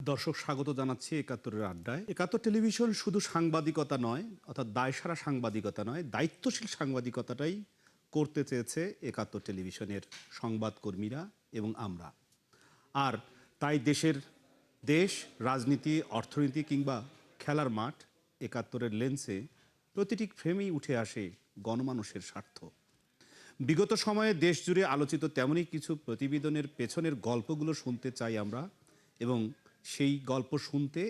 দর্শক স্বাগত জানাচ্ছি একাত্তরের আড্ডায়। একাত্তর টেলিভিশন শুধু সাংবাদিকতা নয়, অর্থাৎ দায়সারা সাংবাদিকতা নয়, দায়িত্বশীল সাংবাদিকতাটাই করতে চেয়েছে একাত্তর টেলিভিশনের সংবাদকর্মীরা এবং আমরা। আর তাই দেশ, রাজনীতি, অর্থনীতি কিংবা খেলার মাঠ, একাত্তরের লেন্সে প্রতিটি ফ্রেমেই উঠে আসে গণমানুষের স্বার্থ। বিগত সময়ে দেশ জুড়ে আলোচিত তেমনই কিছু প্রতিবেদনের পেছনের গল্পগুলো শুনতে চাই আমরা, এবং সেই গল্প শুনতে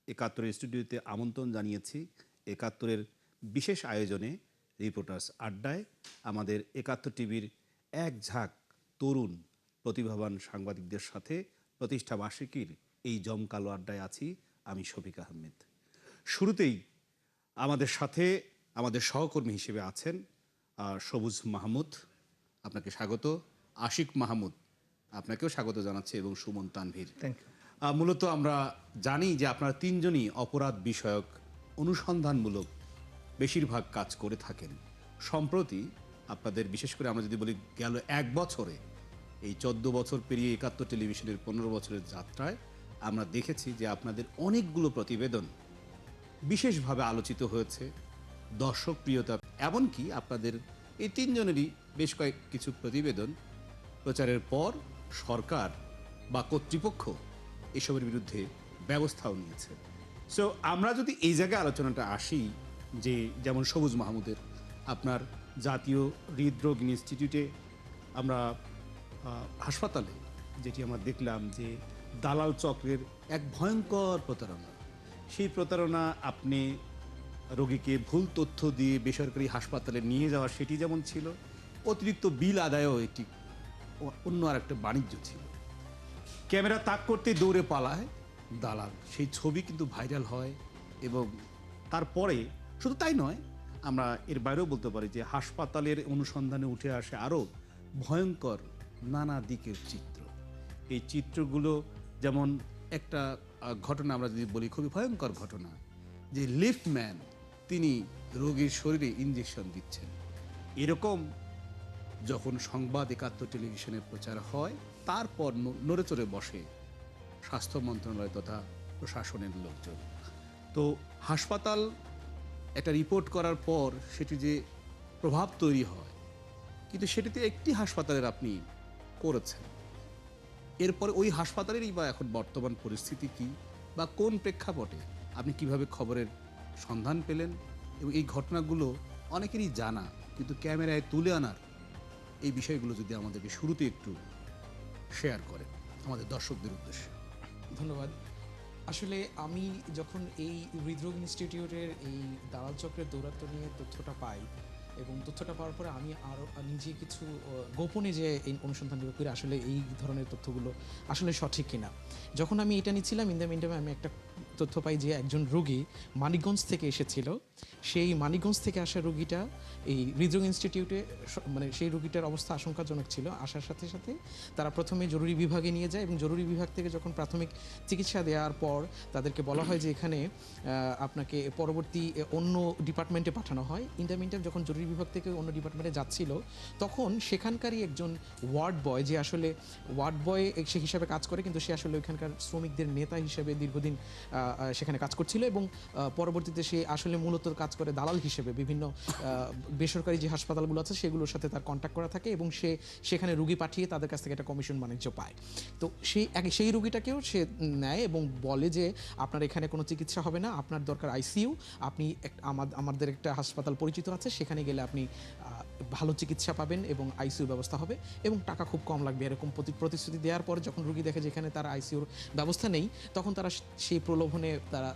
একাত্তরের স্টুডিওতে আমন্ত্রণ জানিয়েছি একাত্তরের বিশেষ আয়োজনে রিপোর্টার্স আড্ডায় আমাদের একাত্তর টিভির এক ঝাঁক তরুণ প্রতিভাবান সাংবাদিকদের সাথে প্রতিষ্ঠা বার্ষিকীর এই জমকালো আড্ডায় আছি আমি শফিক আহমেদ। শুরুতেই আমাদের সাথে আমাদের সহকর্মী হিসেবে আছেন সবুজ মাহমুদ, আপনাকে স্বাগত। আশিক মাহমুদ, আপনাকেও স্বাগত জানাচ্ছি, এবং সুমন তানভীর। Thank you. মূলত আমরা জানি যে আপনারা তিনজনই অপরাধ বিষয়ক অনুসন্ধানমূলক বেশিরভাগ কাজ করে থাকেন। সম্প্রতি আপনাদের, বিশেষ করে আমরা যদি বলি গেল এক বছরে, এই 14 বছর পেরিয়ে একাত্তর টেলিভিশনের 15 বছরের যাত্রায় আমরা দেখেছি যে আপনাদের অনেকগুলো প্রতিবেদন বিশেষভাবে আলোচিত হয়েছে, দর্শক প্রিয়তা, এমনকি আপনাদের এই তিনজনেরই বেশ কিছু প্রতিবেদন প্রচারের পর সরকার বা কর্তৃপক্ষ এসবের বিরুদ্ধে ব্যবস্থাও নিয়েছে। সো আমরা যদি এই জায়গায় আলোচনাটা আসি, যে যেমন সবুজ মাহমুদের, আপনার জাতীয় হৃদরোগ ইনস্টিটিউটে আমরা হাসপাতালে যেটি আমরা দেখলাম যে দালাল চক্রের এক ভয়ঙ্কর প্রতারণা, সেই প্রতারণা আপনি রোগীকে ভুল তথ্য দিয়ে বেসরকারি হাসপাতালে নিয়ে যাওয়া, সেটি যেমন ছিল, অতিরিক্ত বিল আদায়ও একটি অন্য আর একটা বাণিজ্য ছিল। ক্যামেরা তাক করতে দৌড়ে পালায় দালাল, সেই ছবি কিন্তু ভাইরাল হয়। এবং তারপরে শুধু তাই নয়, আমরা এর বাইরেও বলতে পারি যে হাসপাতালের অনুসন্ধানে উঠে আসে আরও ভয়ঙ্কর নানা দিকের চিত্র। এই চিত্রগুলো যেমন একটা ঘটনা আমরা যদি বলি, খুবই ভয়ঙ্কর ঘটনা, যে লিফটম্যান তিনি রোগীর শরীরে ইঞ্জেকশন দিচ্ছেন। এরকম যখন সংবাদ একাত্তর টেলিভিশনে প্রচার হয়, তারপর নড়ে চড়ে বসে স্বাস্থ্য মন্ত্রণালয় তথা প্রশাসনের লোকজন। তো হাসপাতাল একটা রিপোর্ট করার পর সেটি যে প্রভাব তৈরি হয়, কিন্তু সেটিতে একটি হাসপাতালের আপনি করেছেন, এরপরে ওই হাসপাতালেরই বা এখন বর্তমান পরিস্থিতি কি, বা কোন প্রেক্ষাপটে আপনি কিভাবে খবরের সন্ধান পেলেন, এবং এই ঘটনাগুলো অনেকেরই জানা, কিন্তু ক্যামেরায় তুলে আনার এই বিষয়গুলো যদি আমাদেরকে শুরুতে একটু শেয়ার করেন আমাদের দর্শকদের উদ্দেশ্যে। ধন্যবাদ। আসলে আমি যখন এই হৃদরোগ ইনস্টিটিউটের এই দালাল চক্রের দৌরাত্ম নিয়ে তথ্যটা পাই, এবং তথ্যটা পাওয়ার পরে আমি আরও নিজে কিছু গোপনে যে এই অনুসন্ধানগুলো করে আসলে এই ধরনের তথ্যগুলো আসলে সঠিক কিনা, যখন আমি এটা নিচ্ছিলাম, ইন দ্য মিনটাইমে আমি একটা তথ্য পাই যে একজন রোগী মানিকগঞ্জ থেকে এসেছিল। সেই মানিকগঞ্জ থেকে আসা রোগীটা এই হৃদরোগ ইনস্টিটিউটে, মানে সেই রোগীটার অবস্থা আশঙ্কাজনক ছিল। আসার সাথে সাথে তারা প্রথমে জরুরি বিভাগে নিয়ে যায়, এবং জরুরি বিভাগ থেকে যখন প্রাথমিক চিকিৎসা দেওয়ার পর তাদেরকে বলা হয় যে এখানে আপনাকে পরবর্তী অন্য ডিপার্টমেন্টে পাঠানো হয়। ইন দ্য মিনটাইম যখন জরুরি বিভাগ থেকে অন্য ডিপার্টমেন্টে যাচ্ছিল, তখন সেখানকারই একজন ওয়ার্ড বয়, যে আসলে ওয়ার্ড বয় সে হিসাবে কাজ করে, কিন্তু সে আসলে ওইখানকার শ্রমিকদের নেতা হিসেবে দীর্ঘদিন সেখানে কাজ করছিল, এবং পরবর্তীতে সে আসলে মূলত কাজ করে দালাল হিসেবে বিভিন্ন বেসরকারি যে হাসপাতালগুলো আছে সেগুলোর সাথে তার কন্ট্যাক্ট করা থাকে, এবং সে সেখানে রুগী পাঠিয়ে তাদের কাছ থেকে একটা কমিশন বাণিজ্য পায়। তো সেই রুগীটাকেও সে নেয় এবং বলে যে আপনার এখানে কোনো চিকিৎসা হবে না, আপনার দরকার আইসিইউ, আপনি আমাদের একটা হাসপাতাল পরিচিত আছে, সেখানে গেলে আপনি ভালো চিকিৎসা পাবেন এবং আইসিইউ ব্যবস্থা হবে, এবং টাকা খুব কম লাগবে, এরকম প্রতিশ্রুতি দেওয়ার পরে যখন রুগী দেখে যেখানে তার আইসিইউর ব্যবস্থা নেই, তখন তারা সেই প্রলোভনে তারা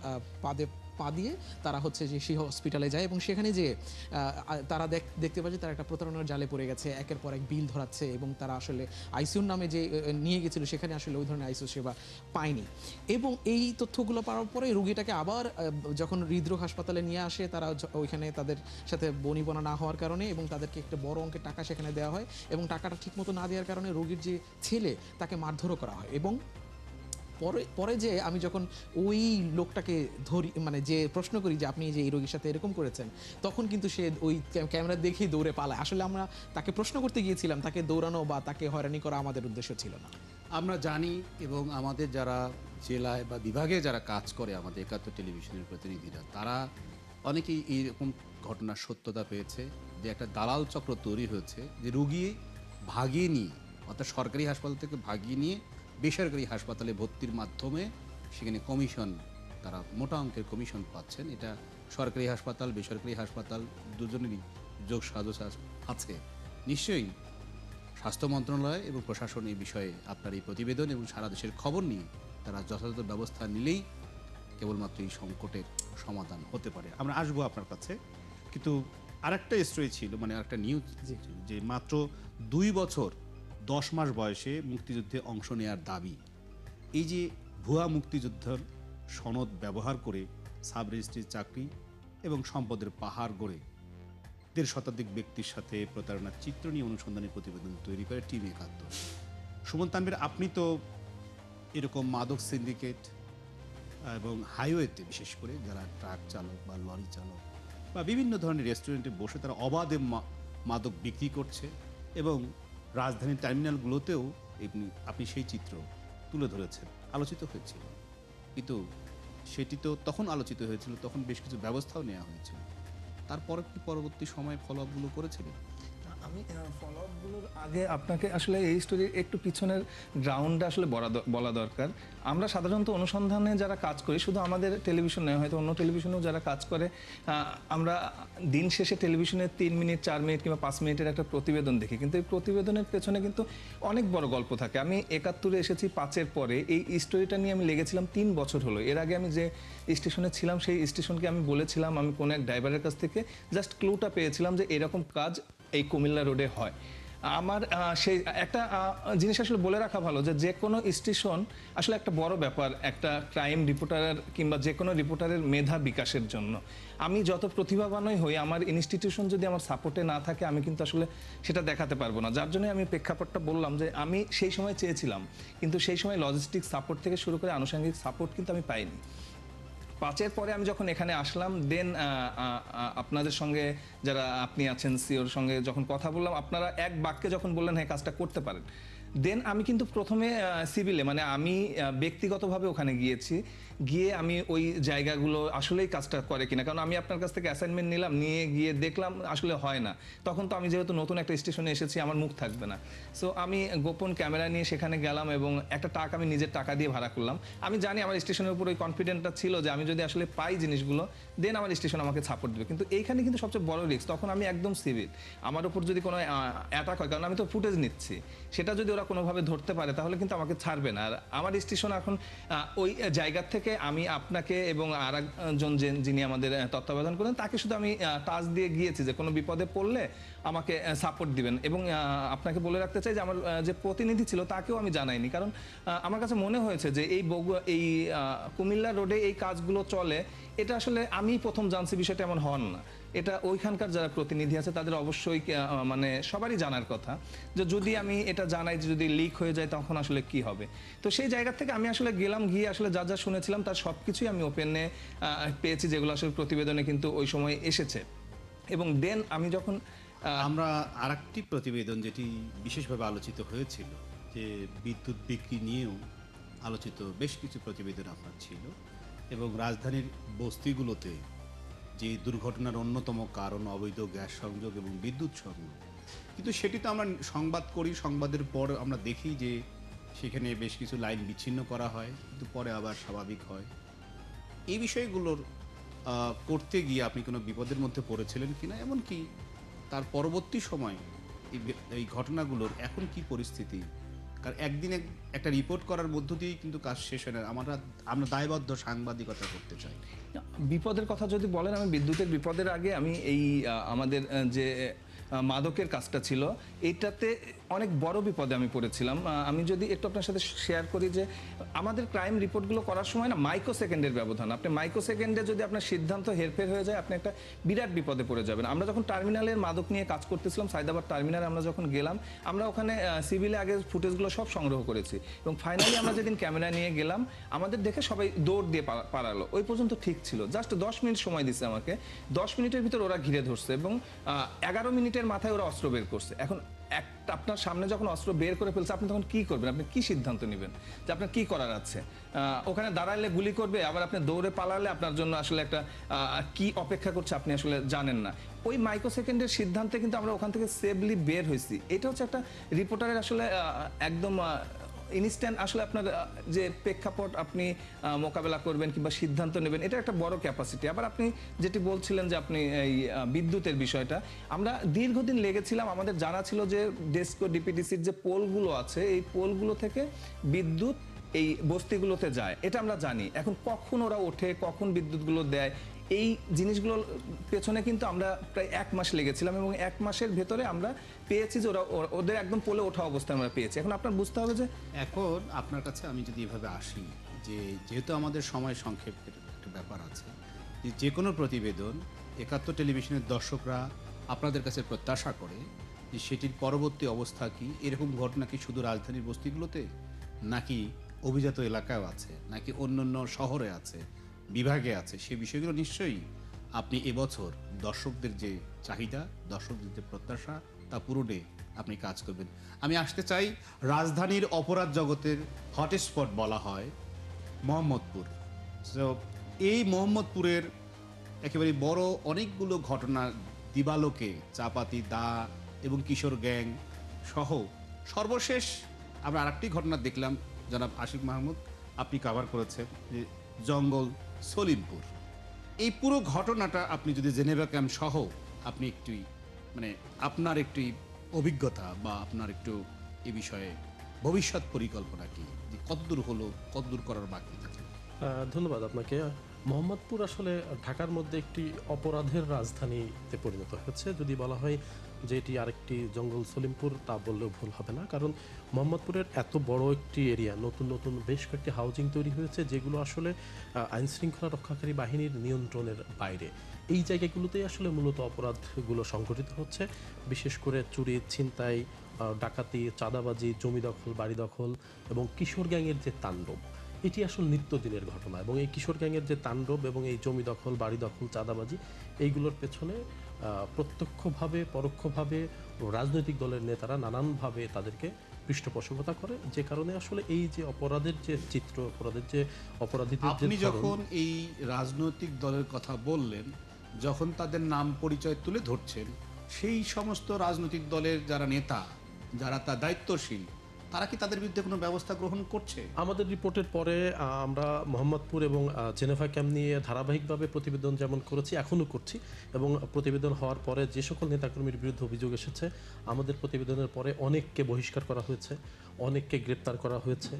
পা দিয়ে তারা হচ্ছে যে সেই হসপিটালে যায়, এবং সেখানে যে তারা দেখতে পাচ্ছে তারা একটা প্রতারণার জালে পড়ে গেছে, একের পর এক বিল ধরাচ্ছে, এবং তারা আসলে আইসিইউর নামে যে নিয়ে গেছিলো সেখানে আসলে ওই ধরনের আইসিইউ সেবা পায়নি। এবং এই তথ্যগুলো পাওয়ার পরে রুগীটাকে আবার যখন হৃদরোগ হাসপাতালে নিয়ে আসে, তারা ওইখানে তাদের সাথে বনিবনা না হওয়ার কারণে, এবং তাদেরকে একটা বড় অঙ্কের টাকা সেখানে দেওয়া হয়, এবং টাকাটা ঠিকমতো না দেওয়ার কারণে রোগীর যে ছেলে তাকে মারধরও করা হয়। এবং পরে যে আমি যখন ওই লোকটাকে ধরি, মানে যে প্রশ্ন করি যে আপনি যে এই রোগীর সাথে এরকম করেছেন, তখন কিন্তু সে ওই ক্যামেরা দেখেই দৌড়ে পালায়। আসলে আমরা তাকে প্রশ্ন করতে গিয়েছিলাম, তাকে দৌড়ানো বা তাকে হয়রানি করা আমাদের উদ্দেশ্য ছিল না। আমরা জানি এবং আমাদের যারা জেলায় বা বিভাগে যারা কাজ করে আমাদের একাত্তর টেলিভিশনের প্রতিনিধিরা, তারা অনেকেই এইরকম ঘটনার সত্যতা পেয়েছে যে একটা দালাল চক্র তৈরি হয়েছে, যে রুগী ভাগিয়ে নিয়ে, অর্থাৎ সরকারি হাসপাতাল থেকে ভাগিয়ে নিয়ে বেসরকারি হাসপাতালে ভর্তির মাধ্যমে সেখানে কমিশন, তারা মোটা অঙ্কের কমিশন পাচ্ছেন। এটা সরকারি হাসপাতাল বেসরকারি হাসপাতাল দুজনেরই যোগ সাজস আছে। নিশ্চয়ই স্বাস্থ্য মন্ত্রণালয় এবং প্রশাসন এই বিষয়ে আপনার এই প্রতিবেদন এবং সারা দেশের খবর নিয়ে তারা যথাযথ ব্যবস্থা নিলেই কেবলমাত্র এই সংকটের সমাধান হতে পারে। আমরা আসবো আপনার কাছে, কিন্তু আরেকটা স্টোরি ছিল, মানে আরেকটা নিউজ, যে মাত্র 2 বছর 10 মাস বয়সে মুক্তিযুদ্ধে অংশ নেওয়ার দাবি, এই যে ভুয়া মুক্তিযুদ্ধের সনদ ব্যবহার করে সাব রেজিস্ট্রির চাকরি এবং সম্পদের পাহাড় গড়ে 1.5 শতাধিক ব্যক্তির সাথে প্রতারণার চিত্র নিয়ে অনুসন্ধানী প্রতিবেদন তৈরি করে টিম 71। সুমন তানভীর, আপনি তো এরকম মাদক সিন্ডিকেট এবং হাইওয়েতে বিশেষ করে যারা ট্রাক চালক বা লরি চালক বা বিভিন্ন ধরনের রেস্টুরেন্টে বসে তারা অবাধে মাদক বিক্রি করছে এবং রাজধানীর টার্মিনালগুলোতেও আপনি সেই চিত্র তুলে ধরেছেন, আলোচিত হয়েছিল। কিন্তু সেটি তো তখন আলোচিত হয়েছিল, তখন বেশ কিছু ব্যবস্থাও নেওয়া হয়েছিল। তারপরে কি পরবর্তী সময়ে ফলো আপগুলো করেছিলেন? আমি ফলো আপগুলোর আগে আপনাকে আসলে এই স্টোরির একটু পিছনের গ্রাউন্ডে আসলে বলা দরকার। আমরা সাধারণত অনুসন্ধানে যারা কাজ করি, শুধু আমাদের টেলিভিশন নয়, হয়তো অন্য টেলিভিশনেও যারা কাজ করে, আমরা দিন শেষে টেলিভিশনে 3 মিনিট 4 মিনিট কিংবা 5 মিনিটের একটা প্রতিবেদন দেখি, কিন্তু এই প্রতিবেদনের পেছনে কিন্তু অনেক বড় গল্প থাকে। আমি 71-এ এসেছি 5-এর পরে, এই স্টোরিটা নিয়ে আমি লেগেছিলাম 3 বছর হলো। এর আগে আমি যে স্টেশনে ছিলাম সেই স্টেশনকে আমি বলেছিলাম, আমি কোনো এক ড্রাইভারের কাছ থেকে জাস্ট ক্লুটা পেয়েছিলাম যে এরকম কাজ এই কুমিল্লা রোডে হয়। আমার সেই একটা জিনিস আসলে বলে রাখা ভালো, যে কোনো স্টেশন আসলে একটা বড় ব্যাপার একটা ক্রাইম রিপোর্টারের কিংবা যে কোনো রিপোর্টারের মেধা বিকাশের জন্য। আমি যত প্রতিভাবানই হই, আমার ইনস্টিটিউশন যদি আমার সাপোর্টে না থাকে, আমি কিন্তু আসলে সেটা দেখাতে পারবো না। যার জন্য আমি প্রেক্ষাপটটা বললাম যে আমি সেই সময় চেয়েছিলাম, কিন্তু সেই সময় লজিস্টিক সাপোর্ট থেকে শুরু করে আনুষঙ্গিক সাপোর্ট কিন্তু আমি পাইনি। 5-এর পরে আমি যখন এখানে আসলাম, দেন আপনাদের সঙ্গে যারা আপনি আছেন সিওর সঙ্গে যখন কথা বললাম, আপনারা এক বাক্যে যখন বললেন হ্যাঁ কাজটা করতে পারেন, দেন আমি কিন্তু প্রথমে সিভিলে, মানে আমি ব্যক্তিগতভাবে ওখানে গিয়েছি, গিয়ে আমি ওই জায়গাগুলো আসলেই কাজটা করে কিনা, কারণ আমি আপনার কাছ থেকে অ্যাসাইনমেন্ট নিলাম, নিয়ে গিয়ে দেখলাম আসলে হয় না। তখন তো আমি যেহেতু নতুন একটা স্টেশনে এসেছি, আমার মুখ থাকবে না। সো আমি গোপন ক্যামেরা নিয়ে সেখানে গেলাম এবং একটা টাকা আমি নিজের টাকা দিয়ে ভাড়া করলাম। আমি জানি আমার স্টেশনের উপর ওই কনফিডেন্টটা ছিল যে আমি যদি আসলে পাই জিনিসগুলো, দেন আমার স্টেশন আমাকে সাপোর্ট দেবে। কিন্তু এইখানে কিন্তু সবচেয়ে বড় রিস্ক, তখন আমি একদম সিভিল, আমার উপর যদি কোনো অ্যাটাক হয়, কারণ আমি তো ফুটেজ নিচ্ছি, সেটা যদি ওরা কোনোভাবে ধরতে পারে তাহলে কিন্তু আমাকে ছাড়বে না। আর আমার স্টেশন এখন ওই জায়গার থেকে আমি আপনাকে এবং আর একজন যিনি আমাদের তত্ত্বাবধান করেন তাকে শুধু আমি টাচ দিয়ে গিয়েছি যে কোনো বিপদে পড়লে আমাকে সাপোর্ট দিবেন। এবং আপনাকে বলে রাখতে চাই যে আমার যে প্রতিনিধি ছিল তাকেও আমি জানাইনি, কারণ আমার কাছে মনে হয়েছে যে এই কুমিল্লা রোডে এই কাজগুলো চলে, এটা আসলে আমি প্রথম জানছি বিষয়টা এমন হন না। এটা ওইখানকার যারা প্রতিনিধি আছে তাদের অবশ্যই মানে সবারই জানার কথা, যে যদি আমি এটা জানাই যে যদি লিক হয়ে যায় তখন আসলে কি হবে। তো সেই জায়গা থেকে আমি আসলে গেলাম, গিয়ে আসলে যা যা শুনেছিলাম তার সব কিছুই আমি ওপেনে পেয়েছি, যেগুলো আসলে প্রতিবেদনে কিন্তু ওই সময় এসেছে। এবং দেন আমি যখন আমরা আরেকটি প্রতিবেদন যেটি বিশেষভাবে আলোচিত হয়েছিল, যে বিদ্যুৎ বিক্রি নিয়েও আলোচিত বেশ কিছু প্রতিবেদন আপনার ছিল, এবং রাজধানীর বস্তিগুলোতে যে দুর্ঘটনার অন্যতম কারণ অবৈধ গ্যাস সংযোগ এবং বিদ্যুৎ সংযোগ। কিন্তু সেটি তো আমরা সংবাদ করি, সংবাদের পর আমরা দেখি যে সেখানে বেশ কিছু লাইন বিচ্ছিন্ন করা হয়, কিন্তু পরে আবার স্বাভাবিক হয়। এই বিষয়গুলোর করতে গিয়ে আপনি কোনো বিপদের মধ্যে পড়েছিলেন কিনা, এমনকি তার পরবর্তী সময় এই ঘটনাগুলোর এখন কি পরিস্থিতি? কারণ একদিন একটা রিপোর্ট করার মধ্য দিয়েই কিন্তু কাজ শেষ হয় না। আমরা দায়বদ্ধ সাংবাদিকতা করতে চাই। বিপদের কথা যদি বলেন, আমি বিদ্যুতের বিপদের আগে আমি এই আমাদের যে মাদকের কাজটা ছিল, এইটাতে অনেক বড় বিপদে আমি পড়েছিলাম। আমি যদি একটু আপনার সাথে শেয়ার করি যে আমাদের ক্রাইম রিপোর্টগুলো করার সময় না মাইক্রো সেকেন্ডের ব্যবধান, আপনি মাইক্রো সেকেন্ডে যদি আপনার সিদ্ধান্ত হেরফের হয়ে যায়, আপনি একটা বিরাট বিপদে পড়ে যাবেন। আমরা যখন টার্মিনালের মাদক নিয়ে কাজ করতেছিলাম, সাইদাবাদ টার্মিনালে আমরা যখন গেলাম, আমরা ওখানে সিভিলে আগে ফুটেজগুলো সব সংগ্রহ করেছি, এবং ফাইনালি আমরা যেদিন ক্যামেরা নিয়ে গেলাম, আমাদের দেখে সবাই দৌড় দিয়ে পালালো। ওই পর্যন্ত ঠিক ছিল, জাস্ট 10 মিনিট সময় দিচ্ছে আমাকে। 10 মিনিটের ভিতর ওরা ঘিরে ধরছে এবং 11 মিনিটের মাথায় ওরা অস্ত্র বের করছে। এখন একটা আপনার সামনে যখন অস্ত্র বের করে ফেলছে, আপনি তখন কি করবেন? আপনি কি সিদ্ধান্ত নেবেন যে আপনার কি করার আছে? ওখানে দাঁড়াইলে গুলি করবে, আবার আপনি দৌড়ে পালালে আপনার জন্য আসলে একটা কি অপেক্ষা করছে আপনি আসলে জানেন না। ওই মাইক্রো সেকেন্ডের সিদ্ধান্তে কিন্তু আমরা ওখান থেকে সেফলি বের হয়েছি। এটা হচ্ছে একটা রিপোর্টারের আসলে একদম ইনস্ট্যান্ট আসলে আপনার যে প্রেক্ষাপট আপনি মোকাবেলা করবেন কিংবা সিদ্ধান্ত নেবেন, এটা একটা বড় ক্যাপাসিটি। আবার আপনি যেটি বলছিলেন যে আপনি এই বিদ্যুতের বিষয়টা, আমরা দীর্ঘদিন লেগেছিলাম। আমাদের জানা ছিল যে ডেস্কো ডিপিডিসির যে পোলগুলো আছে, এই পোলগুলো থেকে বিদ্যুৎ এই বস্তিগুলোতে যায়, এটা আমরা জানি। এখন কখন ওরা ওঠে, কখন বিদ্যুৎগুলো দেয়, এই জিনিসগুলোর পেছনে কিন্তু আমরা প্রায় 1 মাস লেগেছিলাম, এবং 1 মাসের ভেতরে আমরা পেয়েছি যে ওদের একদম পোলে ওঠা অবস্থায় আমরা পেয়েছি। এখন আপনার বুঝতে হবে যে এখন আপনার কাছে আমি যদি এভাবে আসি, যেহেতু আমাদের সময় সংক্ষেপের একটা ব্যাপার আছে, যে কোনো প্রতিবেদন 71 টেলিভিশনের দর্শকরা আপনাদের কাছে প্রত্যাশা করে যে সেটির পরবর্তী অবস্থা কি, এরকম ঘটনা কি শুধু রাজধানীর বস্তিগুলোতে, নাকি অভিজাত এলাকাও আছে, নাকি অন্যান্য শহরে আছে, বিভাগে আছে, সে বিষয়গুলো নিশ্চয়ই আপনি এবছর দর্শকদের যে চাহিদা, দর্শকদের যে প্রত্যাশা, তা পূরণে আপনি কাজ করবেন। আমি আসতে চাই, রাজধানীর অপরাধ জগতের হটস্পট বলা হয় মোহাম্মদপুর। সো এই মোহাম্মদপুরের একেবারে বড় অনেকগুলো ঘটনা, দিবালোকে, চাপাতি, দা এবং কিশোর গ্যাং সহ সর্বশেষ আমরা আরেকটি ঘটনা দেখলাম, জনাব আশিক মাহমুদ আপনি কভার করেছেন, যে জঙ্গল সলিমপুর। এই পুরো ঘটনাটা আপনি যদি জেনেভা ক্যাম্প সহ আপনি একটু মানে আপনার একটি অভিজ্ঞতা বা আপনার একটু এ বিষয়ে ভবিষ্যৎ পরিকল্পনা কি, যে কতদূর হলো, কতদূর করার বাকি থাকে? ধন্যবাদ আপনাকে। মোহাম্মদপুর আসলে ঢাকার মধ্যে একটি অপরাধের রাজধানীতে পরিণত হয়েছে। যদি বলা হয় যে এটি আরেকটি জঙ্গল সলিমপুর, তা বললেও ভুল হবে না। কারণ মোহাম্মদপুরের এত বড় একটি এরিয়া, নতুন নতুন বেশ কয়েকটি হাউজিং তৈরি হয়েছে, যেগুলো আসলে আইন শৃঙ্খলা রক্ষাকারী বাহিনীর নিয়ন্ত্রণের বাইরে। এই জায়গাগুলোতেই আসলে মূলত অপরাধগুলো সংঘটিত হচ্ছে, বিশেষ করে চুরি, ছিনতাই, ডাকাতি, চাঁদাবাজি, জমি দখল, বাড়ি দখল এবং কিশোর গ্যাংয়ের যে তাণ্ডব, এটি আসলে নিত্যদিনের ঘটনা। এবং এই কিশোর গ্যাংয়ের যে তাণ্ডব এবং এই জমি দখল, বাড়ি দখল, চাঁদাবাজি, এইগুলোর পেছনে প্রত্যক্ষভাবে পরোক্ষভাবে রাজনৈতিক দলের নেতারা নানানভাবে তাদেরকে পৃষ্ঠপোষকতা করে, যে কারণে আসলে এই যে অপরাধের যে চিত্র, অপরাধের যে অপরাধীদের যে আপনি ধরন, যখন এই রাজনৈতিক দলের কথা বললেন, যখন তাদের নাম পরিচয় তুলে ধরছেন, সেই সমস্ত রাজনৈতিক দলের যারা নেতা, যারা তার দায়িত্বশীল, তারা কি তাদের বিরুদ্ধে কোনো ব্যবস্থা গ্রহণ করছে? আমাদের রিপোর্টের পরে আমরা মোহাম্মদপুর এবং জেনেভা ক্যাম্প নিয়ে ধারাবাহিকভাবে প্রতিবেদন যেমন করেছি, এখনও করছি। এবং প্রতিবেদন হওয়ার পরে যে সকল নেতাকর্মীর বিরুদ্ধে অভিযোগ এসেছে, আমাদের প্রতিবেদনের পরে অনেককে বহিষ্কার করা হয়েছে, অনেককে গ্রেপ্তার করা হয়েছে,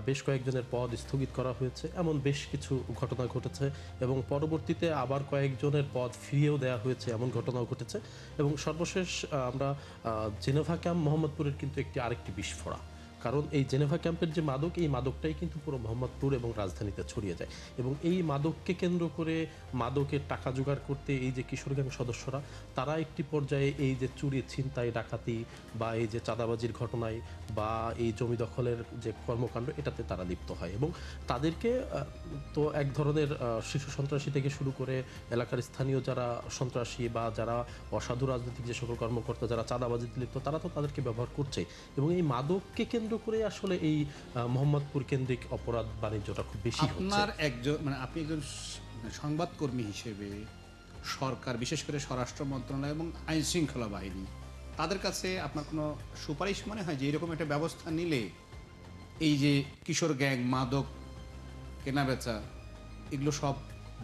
বেশ কয়েকজনের পদ স্থগিত করা হয়েছে, এমন বেশ কিছু ঘটনা ঘটেছে। এবং পরবর্তীতে আবার কয়েকজনের পদ ফিরিয়েও দেওয়া হয়েছে, এমন ঘটনাও ঘটেছে। এবং সর্বশেষ আমরা জেনেভা ক্যাম্প মোহাম্মদপুরের কিন্তু আরেকটি বিস্ফোরা। কারণ এই জেনেভা ক্যাম্পের যে মাদক, এই মাদকটাই কিন্তু পুরো মোহাম্মদপুর এবং রাজধানীতে ছড়িয়ে যায়। এবং এই মাদককে কেন্দ্র করে মাদকের টাকা জোগাড় করতে এই যে কিশোর গ্যাং সদস্যরা, তারা একটি পর্যায়ে এই যে চুরি, ছিনতাই, ডাকাতি বা এই যে চাঁদাবাজির ঘটনায় বা এই জমি দখলের যে কর্মকাণ্ড, এটাতে তারা লিপ্ত হয়। এবং তাদেরকে তো এক ধরনের শিশু সন্ত্রাসী থেকে শুরু করে এলাকার স্থানীয় যারা সন্ত্রাসী বা যারা অসাধু রাজনৈতিক যে সকল কর্মকর্তা, যারা চাঁদাবাজিতে লিপ্ত, তারা তো তাদেরকে ব্যবহার করছে। এবং এই মাদককে কেন্দ্র করে আসলে এই মোহাম্মদপুর কেন্দ্রিক অপরাধ বাণিজ্যটা খুব বেশি হচ্ছে। আপনার একজন আপনি একজন সংবাদকর্মী হিসেবে সরকার, বিশেষ করে স্বরাষ্ট্র মন্ত্রণালয় এবং আইন শৃঙ্খলা বাহিনী, তাদের কাছে আপনার কোনো সুপারিশ মনে হয় যে এরকম একটা ব্যবস্থা নিলে এই যে কিশোর গ্যাং, মাদক কেনাবেচা, এগুলো সব